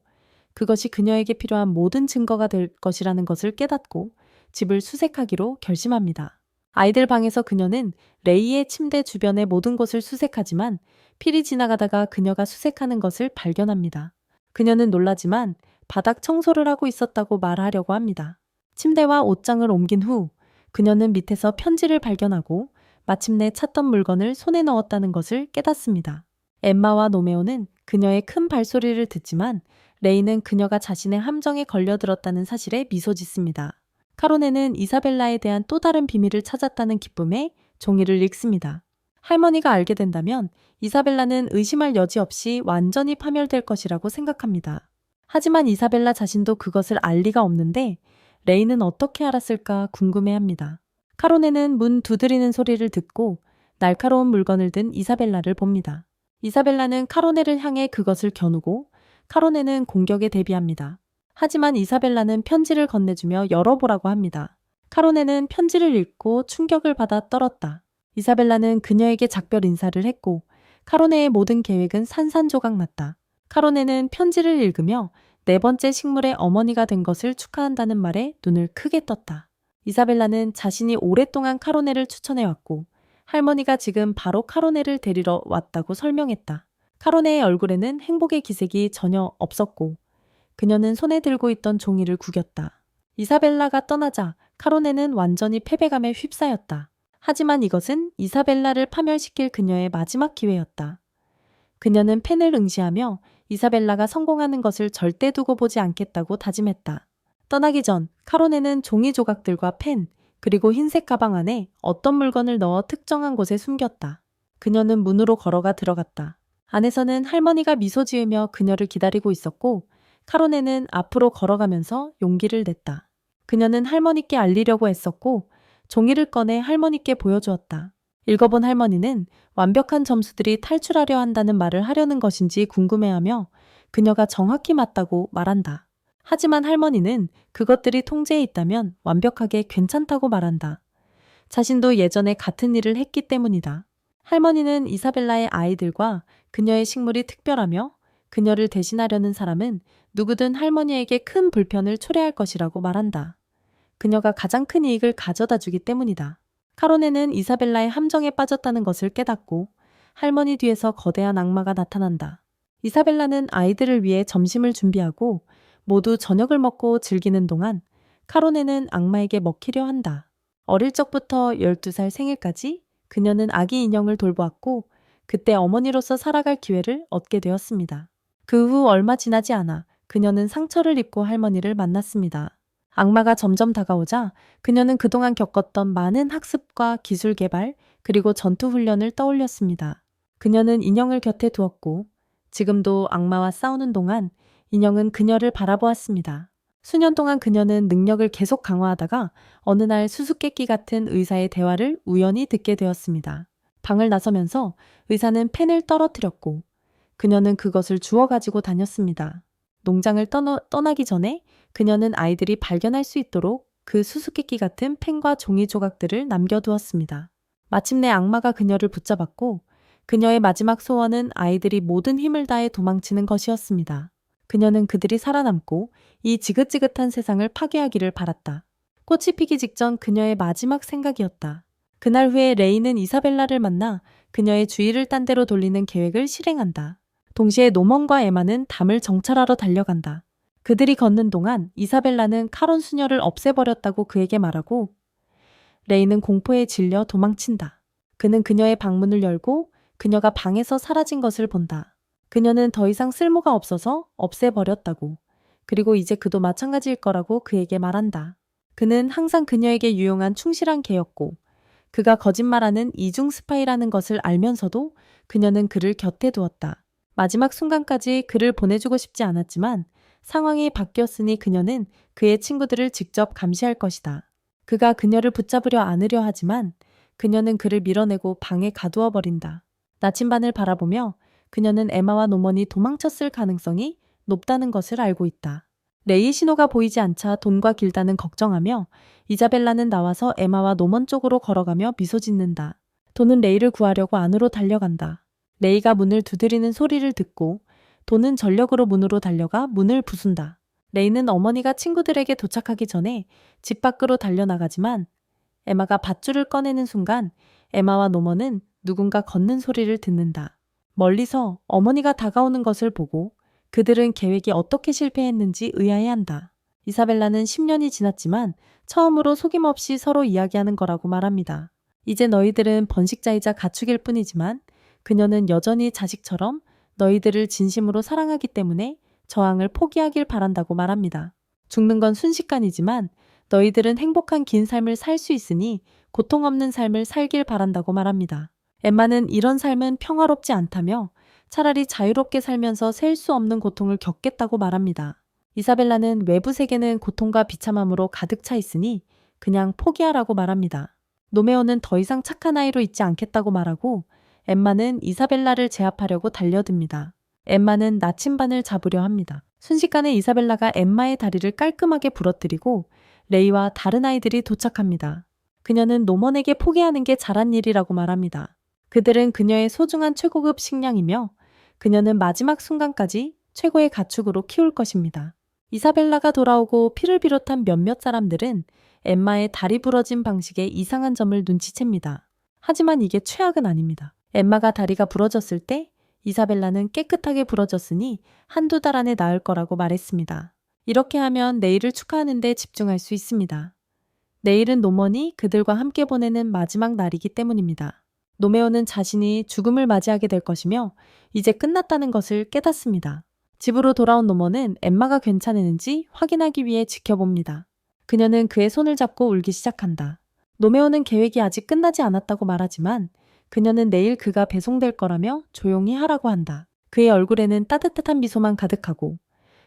그것이 그녀에게 필요한 모든 증거가 될 것이라는 것을 깨닫고 집을 수색하기로 결심합니다. 아이들 방에서 그녀는 레이의 침대 주변의 모든 곳을 수색하지만 필이 지나가다가 그녀가 수색하는 것을 발견합니다. 그녀는 놀라지만 바닥 청소를 하고 있었다고 말하려고 합니다. 침대와 옷장을 옮긴 후 그녀는 밑에서 편지를 발견하고 마침내 찾던 물건을 손에 넣었다는 것을 깨닫습니다. 엠마와 노메오는 그녀의 큰 발소리를 듣지만 레이는 그녀가 자신의 함정에 걸려들었다는 사실에 미소 짓습니다. 카로네는 이사벨라에 대한 또 다른 비밀을 찾았다는 기쁨에 종이를 읽습니다. 할머니가 알게 된다면 이사벨라는 의심할 여지 없이 완전히 파멸될 것이라고 생각합니다. 하지만 이사벨라 자신도 그것을 알 리가 없는데 레이는 어떻게 알았을까 궁금해합니다. 카로네는 문 두드리는 소리를 듣고 날카로운 물건을 든 이사벨라를 봅니다. 이사벨라는 카로네를 향해 그것을 겨누고 카로네는 공격에 대비합니다. 하지만 이사벨라는 편지를 건네주며 열어보라고 합니다. 카로네는 편지를 읽고 충격을 받아 떨었다. 이사벨라는 그녀에게 작별 인사를 했고 카로네의 모든 계획은 산산조각 났다. 카로네는 편지를 읽으며 네 번째 식물의 어머니가 된 것을 축하한다는 말에 눈을 크게 떴다. 이사벨라는 자신이 오랫동안 카로네를 추천해왔고 할머니가 지금 바로 카로네를 데리러 왔다고 설명했다. 카로네의 얼굴에는 행복의 기색이 전혀 없었고 그녀는 손에 들고 있던 종이를 구겼다. 이사벨라가 떠나자 카로네는 완전히 패배감에 휩싸였다. 하지만 이것은 이사벨라를 파멸시킬 그녀의 마지막 기회였다. 그녀는 펜을 응시하며 이사벨라가 성공하는 것을 절대 두고 보지 않겠다고 다짐했다. 떠나기 전 카로네는 종이 조각들과 펜, 그리고 흰색 가방 안에 어떤 물건을 넣어 특정한 곳에 숨겼다. 그녀는 문으로 걸어가 들어갔다. 안에서는 할머니가 미소 지으며 그녀를 기다리고 있었고 카로네는 앞으로 걸어가면서 용기를 냈다. 그녀는 할머니께 알리려고 애썼고 종이를 꺼내 할머니께 보여주었다. 읽어본 할머니는 완벽한 점수들이 탈출하려 한다는 말을 하려는 것인지 궁금해하며 그녀가 정확히 맞다고 말한다. 하지만 할머니는 그것들이 통제에 있다면 완벽하게 괜찮다고 말한다. 자신도 예전에 같은 일을 했기 때문이다. 할머니는 이사벨라의 아이들과 그녀의 식물이 특별하며 그녀를 대신하려는 사람은 누구든 할머니에게 큰 불편을 초래할 것이라고 말한다. 그녀가 가장 큰 이익을 가져다 주기 때문이다. 카로네는 이사벨라의 함정에 빠졌다는 것을 깨닫고 할머니 뒤에서 거대한 악마가 나타난다. 이사벨라는 아이들을 위해 점심을 준비하고 모두 저녁을 먹고 즐기는 동안 카로네는 악마에게 먹히려 한다. 어릴 적부터 12살 생일까지 그녀는 아기 인형을 돌보았고 그때 어머니로서 살아갈 기회를 얻게 되었습니다. 그 후 얼마 지나지 않아 그녀는 상처를 입고 할머니를 만났습니다. 악마가 점점 다가오자 그녀는 그동안 겪었던 많은 학습과 기술 개발 그리고 전투 훈련을 떠올렸습니다. 그녀는 인형을 곁에 두었고 지금도 악마와 싸우는 동안 인형은 그녀를 바라보았습니다. 수년 동안 그녀는 능력을 계속 강화하다가 어느 날 수수께끼 같은 의사의 대화를 우연히 듣게 되었습니다. 방을 나서면서 의사는 펜을 떨어뜨렸고 그녀는 그것을 주워 가지고 다녔습니다. 농장을 떠나기 전에 그녀는 아이들이 발견할 수 있도록 그 수수께끼 같은 펜과 종이 조각들을 남겨두었습니다. 마침내 악마가 그녀를 붙잡았고 그녀의 마지막 소원은 아이들이 모든 힘을 다해 도망치는 것이었습니다. 그녀는 그들이 살아남고 이 지긋지긋한 세상을 파괴하기를 바랐다. 꽃이 피기 직전 그녀의 마지막 생각이었다. 그날 후에 레이는 이사벨라를 만나 그녀의 주의를 딴 데로 돌리는 계획을 실행한다. 동시에 노먼과 에마는 담을 정찰하러 달려간다. 그들이 걷는 동안 이사벨라는 카론 수녀를 없애버렸다고 그에게 말하고 레이는 공포에 질려 도망친다. 그는 그녀의 방문을 열고 그녀가 방에서 사라진 것을 본다. 그녀는 더 이상 쓸모가 없어서 없애버렸다고. 그리고 이제 그도 마찬가지일 거라고 그에게 말한다. 그는 항상 그녀에게 유용한 충실한 개였고 그가 거짓말하는 이중 스파이라는 것을 알면서도 그녀는 그를 곁에 두었다. 마지막 순간까지 그를 보내주고 싶지 않았지만 상황이 바뀌었으니 그녀는 그의 친구들을 직접 감시할 것이다. 그가 그녀를 붙잡으려 안으려 하지만 그녀는 그를 밀어내고 방에 가두어 버린다. 나침반을 바라보며 그녀는 에마와 노먼이 도망쳤을 가능성이 높다는 것을 알고 있다. 레이의 신호가 보이지 않자 돈과 길다는 걱정하며 이자벨라는 나와서 에마와 노먼 쪽으로 걸어가며 미소 짓는다. 돈은 레이를 구하려고 안으로 달려간다. 레이가 문을 두드리는 소리를 듣고 돈은 전력으로 문으로 달려가 문을 부순다. 레이는 어머니가 친구들에게 도착하기 전에 집 밖으로 달려나가지만 에마가 밧줄을 꺼내는 순간 에마와 노먼은 누군가 걷는 소리를 듣는다. 멀리서 어머니가 다가오는 것을 보고 그들은 계획이 어떻게 실패했는지 의아해한다. 이사벨라는 10년이 지났지만 처음으로 속임없이 서로 이야기하는 거라고 말합니다. 이제 너희들은 번식자이자 가축일 뿐이지만 그녀는 여전히 자식처럼 너희들을 진심으로 사랑하기 때문에 저항을 포기하길 바란다고 말합니다. 죽는 건 순식간이지만 너희들은 행복한 긴 삶을 살 수 있으니 고통 없는 삶을 살길 바란다고 말합니다. 엠마는 이런 삶은 평화롭지 않다며 차라리 자유롭게 살면서 셀 수 없는 고통을 겪겠다고 말합니다. 이사벨라는 외부 세계는 고통과 비참함으로 가득 차 있으니 그냥 포기하라고 말합니다. 노메오는 더 이상 착한 아이로 있지 않겠다고 말하고 엠마는 이사벨라를 제압하려고 달려듭니다. 엠마는 나침반을 잡으려 합니다. 순식간에 이사벨라가 엠마의 다리를 깔끔하게 부러뜨리고 레이와 다른 아이들이 도착합니다. 그녀는 노먼에게 포기하는 게 잘한 일이라고 말합니다. 그들은 그녀의 소중한 최고급 식량이며 그녀는 마지막 순간까지 최고의 가축으로 키울 것입니다. 이사벨라가 돌아오고 피를 비롯한 몇몇 사람들은 엠마의 다리 부러진 방식에 이상한 점을 눈치챕니다. 하지만 이게 최악은 아닙니다. 엠마가 다리가 부러졌을 때 이사벨라는 깨끗하게 부러졌으니 한두 달 안에 나을 거라고 말했습니다. 이렇게 하면 내일을 축하하는 데 집중할 수 있습니다. 내일은 노먼이 그들과 함께 보내는 마지막 날이기 때문입니다. 노메오는 자신이 죽음을 맞이하게 될 것이며 이제 끝났다는 것을 깨닫습니다. 집으로 돌아온 노먼은 엠마가 괜찮은지 확인하기 위해 지켜봅니다. 그녀는 그의 손을 잡고 울기 시작한다. 노메오는 계획이 아직 끝나지 않았다고 말하지만 그녀는 내일 그가 배송될 거라며 조용히 하라고 한다. 그의 얼굴에는 따뜻한 미소만 가득하고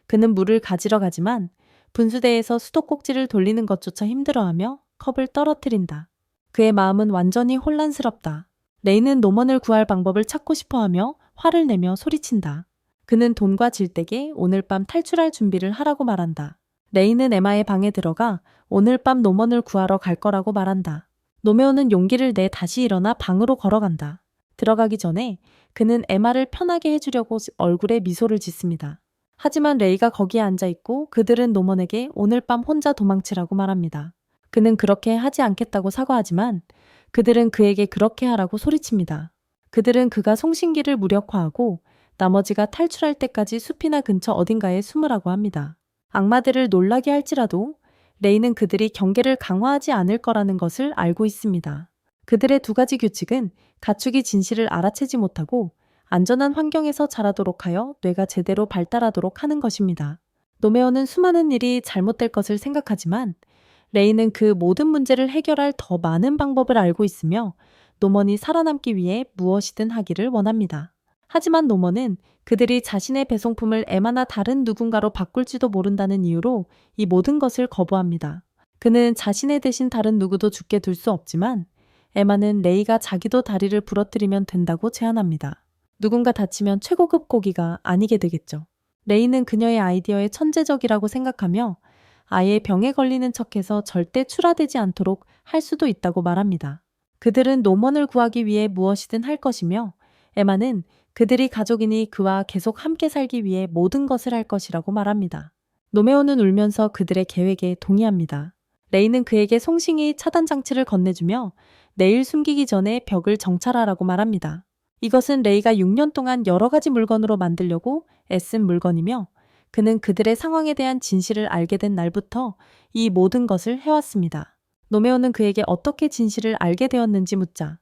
그는 물을 가지러 가지만 분수대에서 수도꼭지를 돌리는 것조차 힘들어하며 컵을 떨어뜨린다. 그의 마음은 완전히 혼란스럽다. 레이는 노먼을 구할 방법을 찾고 싶어하며 화를 내며 소리친다. 그는 돈과 질되게 오늘 밤 탈출할 준비를 하라고 말한다. 레이는 에마의 방에 들어가 오늘 밤 노먼을 구하러 갈 거라고 말한다. 노메오는 용기를 내 다시 일어나 방으로 걸어간다. 들어가기 전에 그는 에마를 편하게 해주려고 얼굴에 미소를 짓습니다. 하지만 레이가 거기에 앉아있고 그들은 노먼에게 오늘 밤 혼자 도망치라고 말합니다. 그는 그렇게 하지 않겠다고 사과하지만 그들은 그에게 그렇게 하라고 소리칩니다. 그들은 그가 송신기를 무력화하고 나머지가 탈출할 때까지 숲이나 근처 어딘가에 숨으라고 합니다. 악마들을 놀라게 할지라도 레이는 그들이 경계를 강화하지 않을 거라는 것을 알고 있습니다. 그들의 두 가지 규칙은 가축이 진실을 알아채지 못하고 안전한 환경에서 자라도록 하여 뇌가 제대로 발달하도록 하는 것입니다. 노메오는 수많은 일이 잘못될 것을 생각하지만 레이는 그 모든 문제를 해결할 더 많은 방법을 알고 있으며 노먼이 살아남기 위해 무엇이든 하기를 원합니다. 하지만 노먼은 그들이 자신의 배송품을 에마나 다른 누군가로 바꿀지도 모른다는 이유로 이 모든 것을 거부합니다. 그는 자신의 대신 다른 누구도 죽게 둘 수 없지만 에마는 레이가 자기도 다리를 부러뜨리면 된다고 제안합니다. 누군가 다치면 최고급 고기가 아니게 되겠죠. 레이는 그녀의 아이디어에 천재적이라고 생각하며 아예 병에 걸리는 척해서 절대 출하되지 않도록 할 수도 있다고 말합니다. 그들은 노먼을 구하기 위해 무엇이든 할 것이며 에마는 그들이 가족이니 그와 계속 함께 살기 위해 모든 것을 할 것이라고 말합니다. 노메오는 울면서 그들의 계획에 동의합니다. 레이는 그에게 송싱이 차단 장치를 건네주며 내일 숨기기 전에 벽을 정찰하라고 말합니다. 이것은 레이가 6년 동안 여러 가지 물건으로 만들려고 애쓴 물건이며 그는 그들의 상황에 대한 진실을 알게 된 날부터 이 모든 것을 해왔습니다. 노메오는 그에게 어떻게 진실을 알게 되었는지 묻자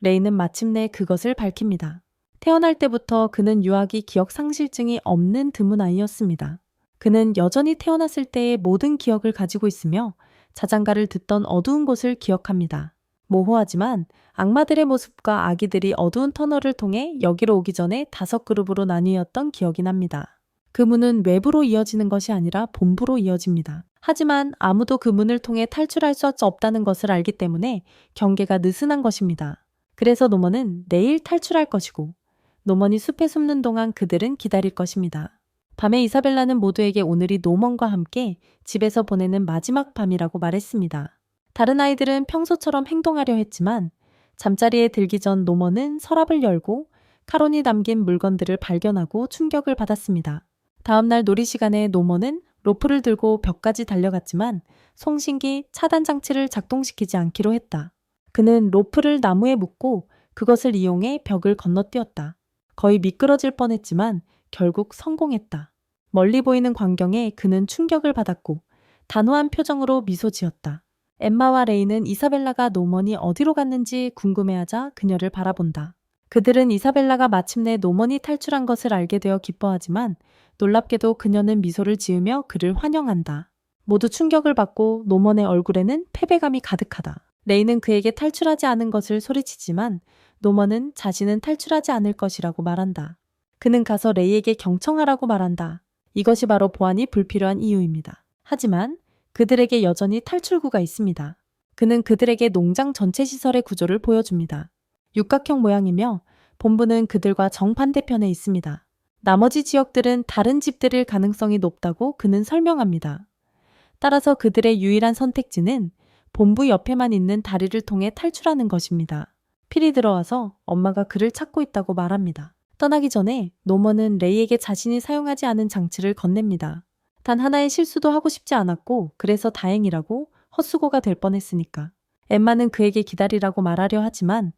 레이는 마침내 그것을 밝힙니다. 태어날 때부터 그는 유아기 기억 상실증이 없는 드문 아이였습니다. 그는 여전히 태어났을 때의 모든 기억을 가지고 있으며 자장가를 듣던 어두운 곳을 기억합니다. 모호하지만 악마들의 모습과 아기들이 어두운 터널을 통해 여기로 오기 전에 5그룹으로 나뉘었던 기억이 납니다. 그 문은 외부로 이어지는 것이 아니라 본부로 이어집니다. 하지만 아무도 그 문을 통해 탈출할 수 없다는 것을 알기 때문에 경계가 느슨한 것입니다. 그래서 노먼은 내일 탈출할 것이고 노먼이 숲에 숨는 동안 그들은 기다릴 것입니다. 밤에 이사벨라는 모두에게 오늘이 노먼과 함께 집에서 보내는 마지막 밤이라고 말했습니다. 다른 아이들은 평소처럼 행동하려 했지만 잠자리에 들기 전 노먼은 서랍을 열고 카론이 담긴 물건들을 발견하고 충격을 받았습니다. 다음날 놀이 시간에 노먼은 로프를 들고 벽까지 달려갔지만 송신기 차단 장치를 작동시키지 않기로 했다. 그는 로프를 나무에 묶고 그것을 이용해 벽을 건너뛰었다. 거의 미끄러질 뻔했지만 결국 성공했다. 멀리 보이는 광경에 그는 충격을 받았고 단호한 표정으로 미소 지었다. 엠마와 레이는 이사벨라가 노먼이 어디로 갔는지 궁금해하자 그녀를 바라본다. 그들은 이사벨라가 마침내 노먼이 탈출한 것을 알게 되어 기뻐하지만 놀랍게도 그녀는 미소를 지으며 그를 환영한다. 모두 충격을 받고 노먼의 얼굴에는 패배감이 가득하다. 레이는 그에게 탈출하지 않은 것을 소리치지만 노먼은 자신은 탈출하지 않을 것이라고 말한다. 그는 가서 레이에게 경청하라고 말한다. 이것이 바로 보안이 불필요한 이유입니다. 하지만 그들에게 여전히 탈출구가 있습니다. 그는 그들에게 농장 전체 시설의 구조를 보여줍니다. 육각형 모양이며 본부는 그들과 정반대편에 있습니다. 나머지 지역들은 다른 집들일 가능성이 높다고 그는 설명합니다. 따라서 그들의 유일한 선택지는 본부 옆에만 있는 다리를 통해 탈출하는 것입니다. 필이 들어와서 엄마가 그를 찾고 있다고 말합니다. 떠나기 전에 노먼은 레이에게 자신이 사용하지 않은 장치를 건넵니다. 단 하나의 실수도 하고 싶지 않았고 그래서 다행이라고 헛수고가 될 뻔했으니까. 엠마는 그에게 기다리라고 말하려 하지만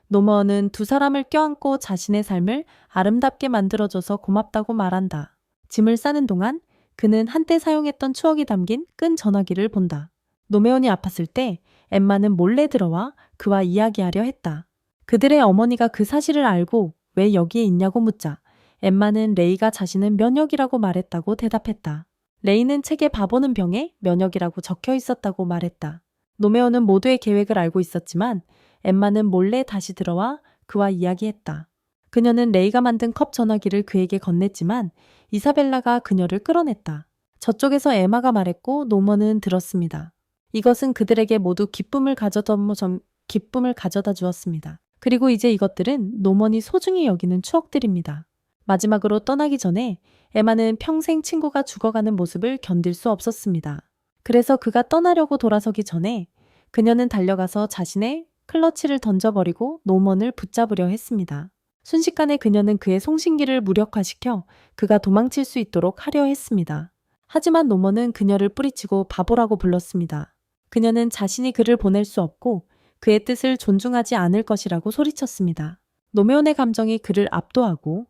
노먼은 두 사람을 껴안고 자신의 삶을 아름답게 만들어줘서 고맙다고 말한다. 짐을 싸는 동안 그는 한때 사용했던 추억이 담긴 끈 전화기를 본다. 노메온이 아팠을 때 엠마는 몰래 들어와 그와 이야기하려 했다. 그들의 어머니가 그 사실을 알고 왜 여기에 있냐고 묻자 엠마는 레이가 자신은 면역이라고 말했다고 대답했다. 레이는 책에 바보는 병에 면역이라고 적혀 있었다고 말했다. 노메오는 모두의 계획을 알고 있었지만 엠마는 몰래 다시 들어와 그와 이야기했다. 그녀는 레이가 만든 컵 전화기를 그에게 건넸지만 이사벨라가 그녀를 끌어냈다. 저쪽에서 엠마가 말했고 노먼은 들었습니다. 이것은 그들에게 모두 기쁨을 가져다 주었습니다. 그리고 이제 이것들은 노먼이 소중히 여기는 추억들입니다. 마지막으로 떠나기 전에 엠마는 평생 친구가 죽어가는 모습을 견딜 수 없었습니다. 그래서 그가 떠나려고 돌아서기 전에 그녀는 달려가서 자신의 클러치를 던져버리고 노먼을 붙잡으려 했습니다. 순식간에 그녀는 그의 송신기를 무력화시켜 그가 도망칠 수 있도록 하려 했습니다. 하지만 노먼은 그녀를 뿌리치고 바보라고 불렀습니다. 그녀는 자신이 그를 보낼 수 없고 그의 뜻을 존중하지 않을 것이라고 소리쳤습니다. 노메온의 감정이 그를 압도하고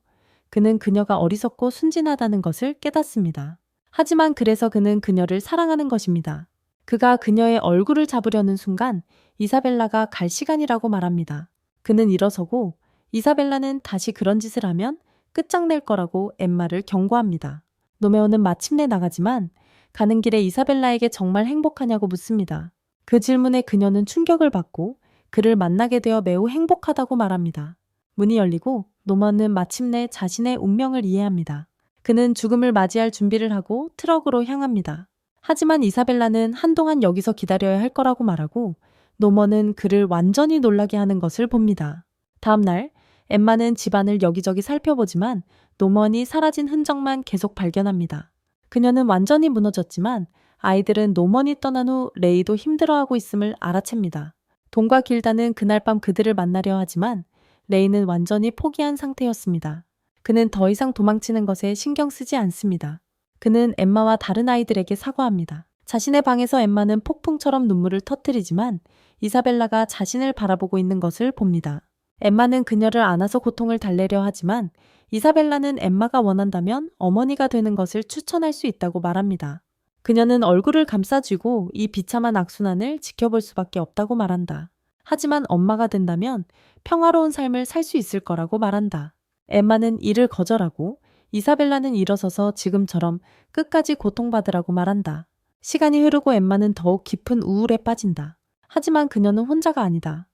그는 그녀가 어리석고 순진하다는 것을 깨닫습니다. 하지만 그래서 그는 그녀를 사랑하는 것입니다. 그가 그녀의 얼굴을 잡으려는 순간 이사벨라가 갈 시간이라고 말합니다. 그는 일어서고 이사벨라는 다시 그런 짓을 하면 끝장낼 거라고 엠마를 경고합니다. 노메온은 마침내 나가지만 가는 길에 이사벨라에게 정말 행복하냐고 묻습니다. 그 질문에 그녀는 충격을 받고 그를 만나게 되어 매우 행복하다고 말합니다. 문이 열리고 노먼은 마침내 자신의 운명을 이해합니다. 그는 죽음을 맞이할 준비를 하고 트럭으로 향합니다. 하지만 이사벨라는 한동안 여기서 기다려야 할 거라고 말하고 노먼은 그를 완전히 놀라게 하는 것을 봅니다. 다음 날 엠마는 집안을 여기저기 살펴보지만 노먼이 사라진 흔적만 계속 발견합니다. 그녀는 완전히 무너졌지만 아이들은 노먼이 떠난 후 레이도 힘들어하고 있음을 알아챕니다. 돈과 길다는 그날 밤 그들을 만나려 하지만 레이는 완전히 포기한 상태였습니다. 그는 더 이상 도망치는 것에 신경 쓰지 않습니다. 그는 엠마와 다른 아이들에게 사과합니다. 자신의 방에서 엠마는 폭풍처럼 눈물을 터뜨리지만 이사벨라가 자신을 바라보고 있는 것을 봅니다. 엠마는 그녀를 안아서 고통을 달래려 하지만 이사벨라는 엠마가 원한다면 어머니가 되는 것을 추천할 수 있다고 말합니다. 그녀는 얼굴을 감싸쥐고 이 비참한 악순환을 지켜볼 수밖에 없다고 말한다. 하지만 엄마가 된다면 평화로운 삶을 살 수 있을 거라고 말한다. 엠마는 이를 거절하고 이사벨라는 일어서서 지금처럼 끝까지 고통받으라고 말한다. 시간이 흐르고 엠마는 더욱 깊은 우울에 빠진다. 하지만 그녀는 혼자가 아니다.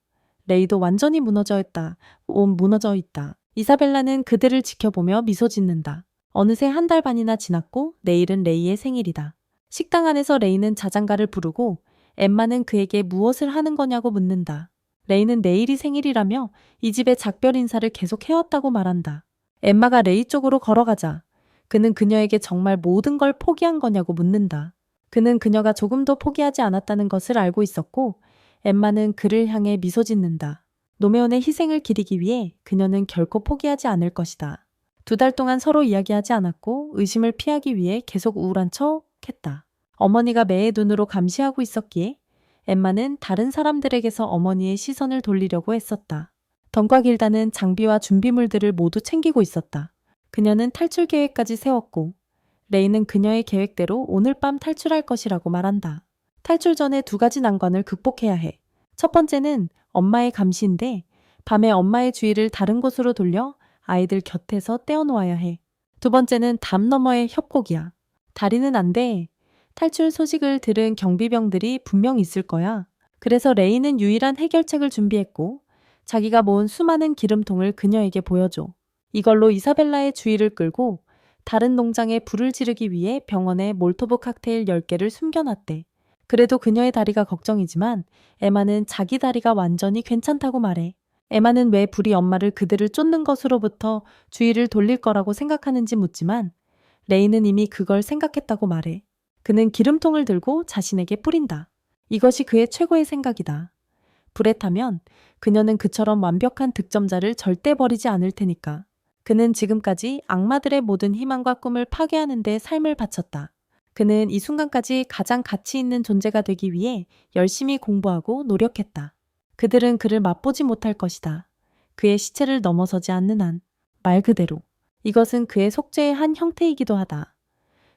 레이도 완전히 무너져 있다. 이사벨라는 그들을 지켜보며 미소 짓는다. 어느새 한 달 반이나 지났고 내일은 레이의 생일이다. 식당 안에서 레이는 자장가를 부르고 엠마는 그에게 무엇을 하는 거냐고 묻는다. 레이는 내일이 생일이라며 이 집의 작별 인사를 계속 해왔다고 말한다. 엠마가 레이 쪽으로 걸어가자 그는 그녀에게 정말 모든 걸 포기한 거냐고 묻는다. 그는 그녀가 조금도 포기하지 않았다는 것을 알고 있었고 엠마는 그를 향해 미소 짓는다. 노메온의 희생을 기리기 위해 그녀는 결코 포기하지 않을 것이다. 2달 동안 서로 이야기하지 않았고 의심을 피하기 위해 계속 우울한 척 했다. 어머니가 매의 눈으로 감시하고 있었기에 엠마는 다른 사람들에게서 어머니의 시선을 돌리려고 했었다. 던과 길다는 장비와 준비물들을 모두 챙기고 있었다. 그녀는 탈출 계획까지 세웠고 레이는 그녀의 계획대로 오늘 밤 탈출할 것이라고 말한다. 탈출 전에 2가지 난관을 극복해야 해. 첫 번째는 엄마의 감시인데 밤에 엄마의 주의를 다른 곳으로 돌려 아이들 곁에서 떼어놓아야 해. 2번째는 담 너머의 협곡이야. 다리는 안 돼. 탈출 소식을 들은 경비병들이 분명 있을 거야. 그래서 레이는 유일한 해결책을 준비했고 자기가 모은 수많은 기름통을 그녀에게 보여줘. 이걸로 이사벨라의 주의를 끌고 다른 농장에 불을 지르기 위해 병원에 몰토브 칵테일 10개를 숨겨놨대. 그래도 그녀의 다리가 걱정이지만 에마는 자기 다리가 완전히 괜찮다고 말해. 에마는 왜 불이 엄마를 그들을 쫓는 것으로부터 주의를 돌릴 거라고 생각하는지 묻지만 레이는 이미 그걸 생각했다고 말해. 그는 기름통을 들고 자신에게 뿌린다. 이것이 그의 최고의 생각이다. 불에 타면 그녀는 그처럼 완벽한 득점자를 절대 버리지 않을 테니까. 그는 지금까지 악마들의 모든 희망과 꿈을 파괴하는 데 삶을 바쳤다. 그는 이 순간까지 가장 가치 있는 존재가 되기 위해 열심히 공부하고 노력했다. 그들은 그를 맛보지 못할 것이다. 그의 시체를 넘어서지 않는 한. 말 그대로. 이것은 그의 속죄의 한 형태이기도 하다.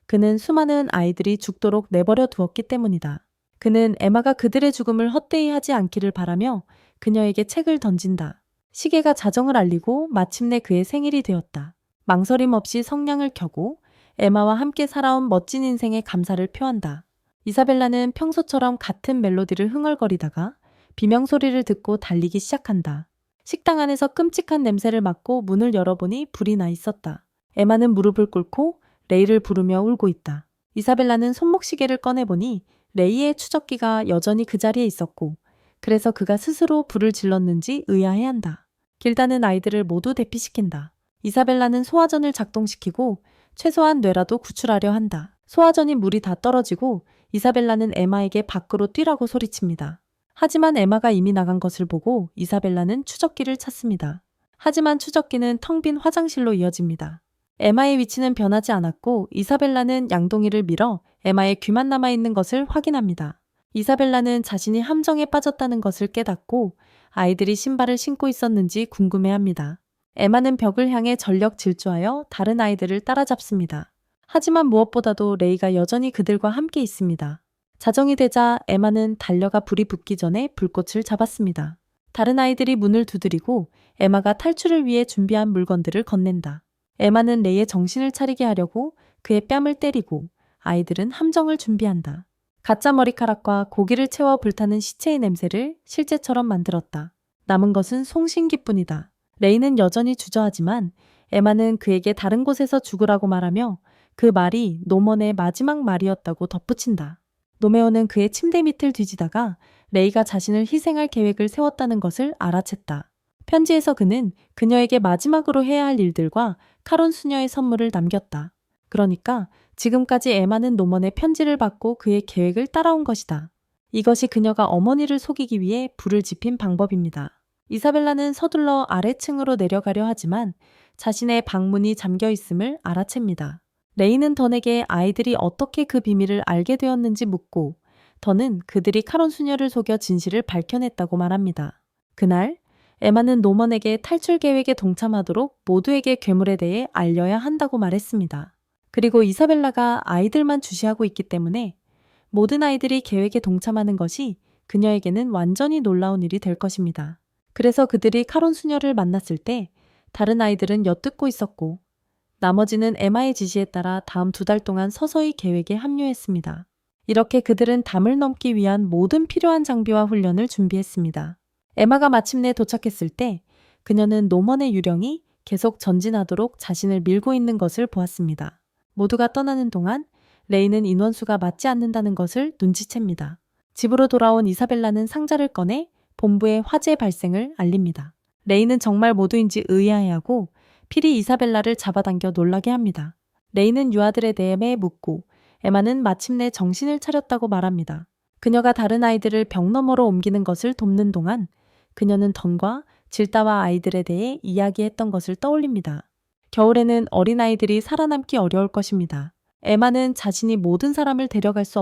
그는 수많은 아이들이 죽도록 내버려 두었기 때문이다. 그는 에마가 그들의 죽음을 헛되이 하지 않기를 바라며 그녀에게 책을 던진다. 시계가 자정을 알리고 마침내 그의 생일이 되었다. 망설임 없이 성냥을 켜고 에마와 함께 살아온 멋진 인생에 감사를 표한다. 이사벨라는 평소처럼 같은 멜로디를 흥얼거리다가 비명소리를 듣고 달리기 시작한다. 식당 안에서 끔찍한 냄새를 맡고 문을 열어보니 불이 나 있었다. 에마는 무릎을 꿇고 레이를 부르며 울고 있다. 이사벨라는 손목시계를 꺼내보니 레이의 추적기가 여전히 그 자리에 있었고 그래서 그가 스스로 불을 질렀는지 의아해한다. 길다는 아이들을 모두 대피시킨다. 이사벨라는 소화전을 작동시키고 최소한 뇌라도 구출하려 한다. 소화전이 물이 다 떨어지고 이사벨라는 에마에게 밖으로 뛰라고 소리칩니다. 하지만 에마가 이미 나간 것을 보고 이사벨라는 추적기를 찾습니다. 하지만 추적기는 텅 빈 화장실로 이어집니다. 에마의 위치는 변하지 않았고 이사벨라는 양동이를 밀어 에마의 귀만 남아있는 것을 확인합니다. 이사벨라는 자신이 함정에 빠졌다는 것을 깨닫고 아이들이 신발을 신고 있었는지 궁금해합니다. 에마는 벽을 향해 전력 질주하여 다른 아이들을 따라잡습니다. 하지만 무엇보다도 레이가 여전히 그들과 함께 있습니다. 자정이 되자 에마는 달려가 불이 붙기 전에 불꽃을 잡았습니다. 다른 아이들이 문을 두드리고 에마가 탈출을 위해 준비한 물건들을 건넨다. 에마는 레이의 정신을 차리게 하려고 그의 뺨을 때리고 아이들은 함정을 준비한다. 가짜 머리카락과 고기를 채워 불타는 시체의 냄새를 실제처럼 만들었다. 남은 것은 송신기뿐이다. 레이는 여전히 주저하지만 에마는 그에게 다른 곳에서 죽으라고 말하며 그 말이 노먼의 마지막 말이었다고 덧붙인다. 노메오는 그의 침대 밑을 뒤지다가 레이가 자신을 희생할 계획을 세웠다는 것을 알아챘다. 편지에서 그는 그녀에게 마지막으로 해야 할 일들과 카론 수녀의 선물을 남겼다. 그러니까 지금까지 에마는 노먼의 편지를 받고 그의 계획을 따라온 것이다. 이것이 그녀가 어머니를 속이기 위해 불을 지핀 방법입니다. 이사벨라는 서둘러 아래층으로 내려가려 하지만 자신의 방문이 잠겨 있음을 알아챕니다. 레이는 던에게 아이들이 어떻게 그 비밀을 알게 되었는지 묻고 던은 그들이 카론 수녀를 속여 진실을 밝혀냈다고 말합니다. 그날 에마는 노먼에게 탈출 계획에 동참하도록 모두에게 괴물에 대해 알려야 한다고 말했습니다. 그리고 이사벨라가 아이들만 주시하고 있기 때문에 모든 아이들이 계획에 동참하는 것이 그녀에게는 완전히 놀라운 일이 될 것입니다. 그래서 그들이 카론 수녀를 만났을 때 다른 아이들은 엿듣고 있었고 나머지는 에마의 지시에 따라 다음 2달 동안 서서히 계획에 합류했습니다. 이렇게 그들은 담을 넘기 위한 모든 필요한 장비와 훈련을 준비했습니다. 에마가 마침내 도착했을 때 그녀는 노먼의 유령이 계속 전진하도록 자신을 밀고 있는 것을 보았습니다. 모두가 떠나는 동안 레이는 인원수가 맞지 않는다는 것을 눈치챕니다. 집으로 돌아온 이사벨라는 상자를 꺼내 본부에 화재 발생을 알립니다. 레이는 정말 모두인지 의아해하고 필히 이사벨라를 잡아당겨 놀라게 합니다. 레이는 유아들에 대해 묻고 에마는 마침내 정신을 차렸다고 말합니다. 그녀가 다른 아이들을 벽 너머로 옮기는 것을 돕는 동안 그녀는 던과 질다와 아이들에 대해 이야기했던 것을 떠올립니다. 겨울에는 어린아이들이 살아남기 어려울 것입니다. 에마는 자신이 모든 사람을 데려갈 수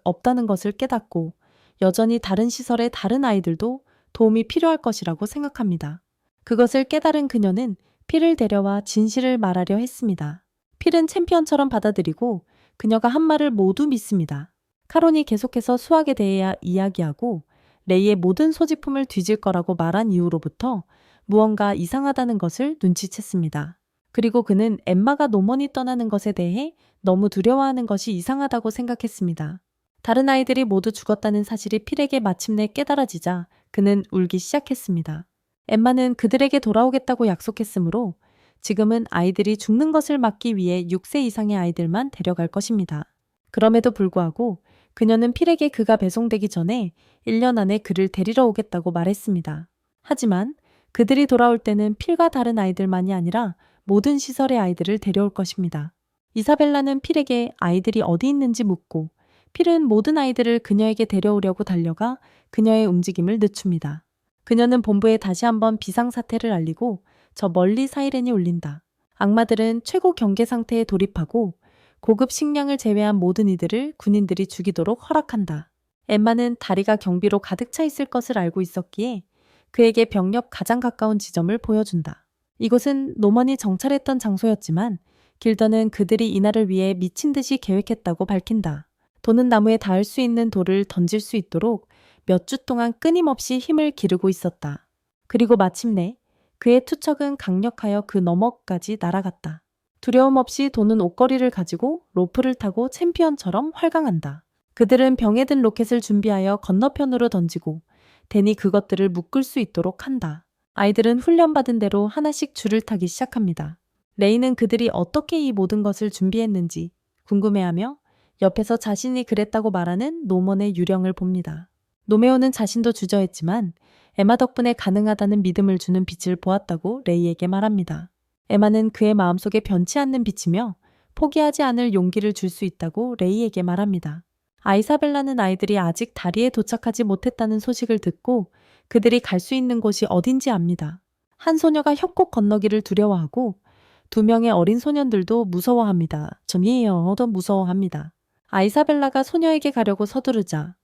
없다는 것을 깨닫고 여전히 다른 시설의 다른 아이들도 도움이 필요할 것이라고 생각합니다. 그것을 깨달은 그녀는 필을 데려와 진실을 말하려 했습니다. 필은 챔피언처럼 받아들이고 그녀가 한 말을 모두 믿습니다. 카론이 계속해서 수학에 대해 이야기하고 레이의 모든 소지품을 뒤질 거라고 말한 이후로부터 무언가 이상하다는 것을 눈치챘습니다. 그리고 그는 엠마가 노먼이 떠나는 것에 대해 너무 두려워하는 것이 이상하다고 생각했습니다. 다른 아이들이 모두 죽었다는 사실이 필에게 마침내 깨달아지자 그는 울기 시작했습니다. 엠마는 그들에게 돌아오겠다고 약속했으므로 지금은 아이들이 죽는 것을 막기 위해 6세 이상의 아이들만 데려갈 것입니다. 그럼에도 불구하고 그녀는 필에게 그가 배송되기 전에 1년 안에 그를 데리러 오겠다고 말했습니다. 하지만 그들이 돌아올 때는 필과 다른 아이들만이 아니라 모든 시설의 아이들을 데려올 것입니다. 이사벨라는 필에게 아이들이 어디 있는지 묻고 필은 모든 아이들을 그녀에게 데려오려고 달려가 그녀의 움직임을 늦춥니다. 그녀는 본부에 다시 한번 비상사태를 알리고 저 멀리 사이렌이 울린다. 악마들은 최고 경계 상태에 돌입하고 고급 식량을 제외한 모든 이들을 군인들이 죽이도록 허락한다. 엠마는 다리가 경비로 가득 차 있을 것을 알고 있었기에 그에게 벽 옆 가장 가까운 지점을 보여준다. 이곳은 노먼이 정찰했던 장소였지만 길더는 그들이 이날을 위해 미친 듯이 계획했다고 밝힌다. 도는 나무에 닿을 수 있는 돌을 던질 수 있도록 몇 주 동안 끊임없이 힘을 기르고 있었다. 그리고 마침내 그의 투척은 강력하여 그 너머까지 날아갔다. 두려움 없이 도는 옷걸이를 가지고 로프를 타고 챔피언처럼 활강한다. 그들은 병에 든 로켓을 준비하여 건너편으로 던지고 데니 그것들을 묶을 수 있도록 한다. 아이들은 훈련받은 대로 하나씩 줄을 타기 시작합니다. 레이는 그들이 어떻게 이 모든 것을 준비했는지 궁금해하며 옆에서 자신이 그랬다고 말하는 노먼의 유령을 봅니다. 노메오는 자신도 주저했지만 에마 덕분에 가능하다는 믿음을 주는 빛을 보았다고 레이에게 말합니다. 에마는 그의 마음속에 변치 않는 빛이며 포기하지 않을 용기를 줄 수 있다고 레이에게 말합니다. 아이사벨라는 아이들이 아직 다리에 도착하지 못했다는 소식을 듣고 그들이 갈 수 있는 곳이 어딘지 압니다. 한 소녀가 협곡 건너기를 두려워하고 2명의 어린 소년들도 무서워합니다. 더 무서워합니다. 아이사벨라가 소녀에게 가려고 서두르자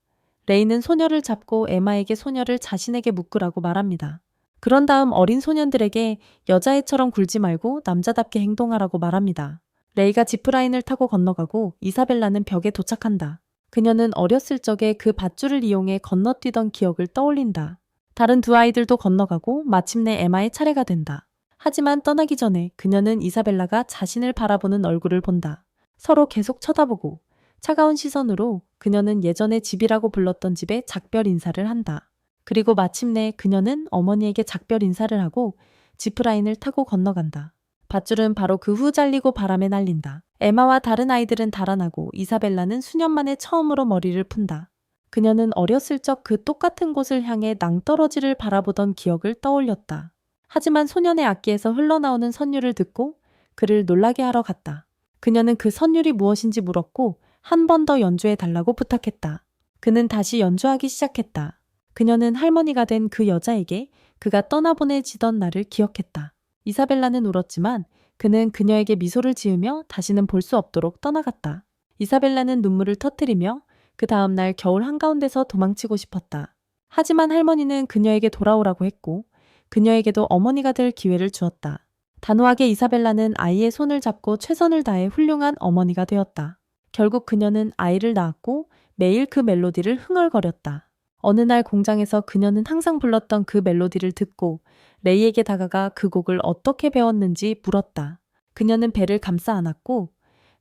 레이는 소녀를 잡고 에마에게 소녀를 자신에게 묶으라고 말합니다. 그런 다음 어린 소년들에게 여자애처럼 굴지 말고 남자답게 행동하라고 말합니다. 레이가 지프라인을 타고 건너가고 이사벨라는 벽에 도착한다. 그녀는 어렸을 적에 그 밧줄을 이용해 건너뛰던 기억을 떠올린다. 다른 2 아이들도 건너가고 마침내 에마의 차례가 된다. 하지만 떠나기 전에 그녀는 이사벨라가 자신을 바라보는 얼굴을 본다. 서로 계속 쳐다보고 차가운 시선으로 그녀는 예전에 집이라고 불렀던 집에 작별 인사를 한다. 그리고 마침내 그녀는 어머니에게 작별 인사를 하고 지프라인을 타고 건너간다. 밧줄은 바로 그 후 잘리고 바람에 날린다. 에마와 다른 아이들은 달아나고 이사벨라는 수년 만에 처음으로 머리를 푼다. 그녀는 어렸을 적 그 똑같은 곳을 향해 낭떠러지를 바라보던 기억을 떠올렸다. 하지만 소년의 악기에서 흘러나오는 선율을 듣고 그를 놀라게 하러 갔다. 그녀는 그 선율이 무엇인지 물었고 한 번 더 연주해 달라고 부탁했다. 그는 다시 연주하기 시작했다. 그녀는 할머니가 된 그 여자에게 그가 떠나보내지던 날을 기억했다. 이사벨라는 울었지만 그는 그녀에게 미소를 지으며 다시는 볼 수 없도록 떠나갔다. 이사벨라는 눈물을 터뜨리며 그 다음 날 겨울 한가운데서 도망치고 싶었다. 하지만 할머니는 그녀에게 돌아오라고 했고 그녀에게도 어머니가 될 기회를 주었다. 단호하게 이사벨라는 아이의 손을 잡고 최선을 다해 훌륭한 어머니가 되었다. 결국 그녀는 아이를 낳았고 매일 그 멜로디를 흥얼거렸다. 어느 날 공장에서 그녀는 항상 불렀던 그 멜로디를 듣고 레이에게 다가가 그 곡을 어떻게 배웠는지 물었다. 그녀는 배를 감싸 안았고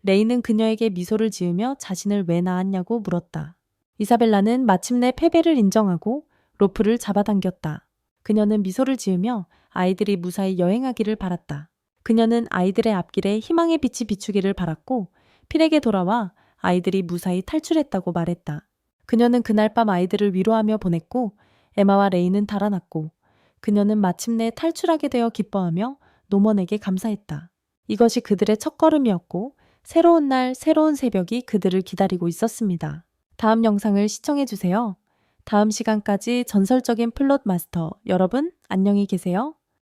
레이는 그녀에게 미소를 지으며 자신을 왜 낳았냐고 물었다. 이사벨라는 마침내 패배를 인정하고 로프를 잡아당겼다. 그녀는 미소를 지으며 아이들이 무사히 여행하기를 바랐다. 그녀는 아이들의 앞길에 희망의 빛이 비추기를 바랐고 필에게 돌아와 아이들이 무사히 탈출했다고 말했다. 그녀는 그날 밤 아이들을 위로하며 보냈고 에마와 레이는 달아났고 그녀는 마침내 탈출하게 되어 기뻐하며 노먼에게 감사했다. 이것이 그들의 첫걸음이었고 새로운 날, 새로운 새벽이 그들을 기다리고 있었습니다. 다음 영상을 시청해주세요. 다음 시간까지 전설적인 플롯 마스터 여러분 안녕히 계세요.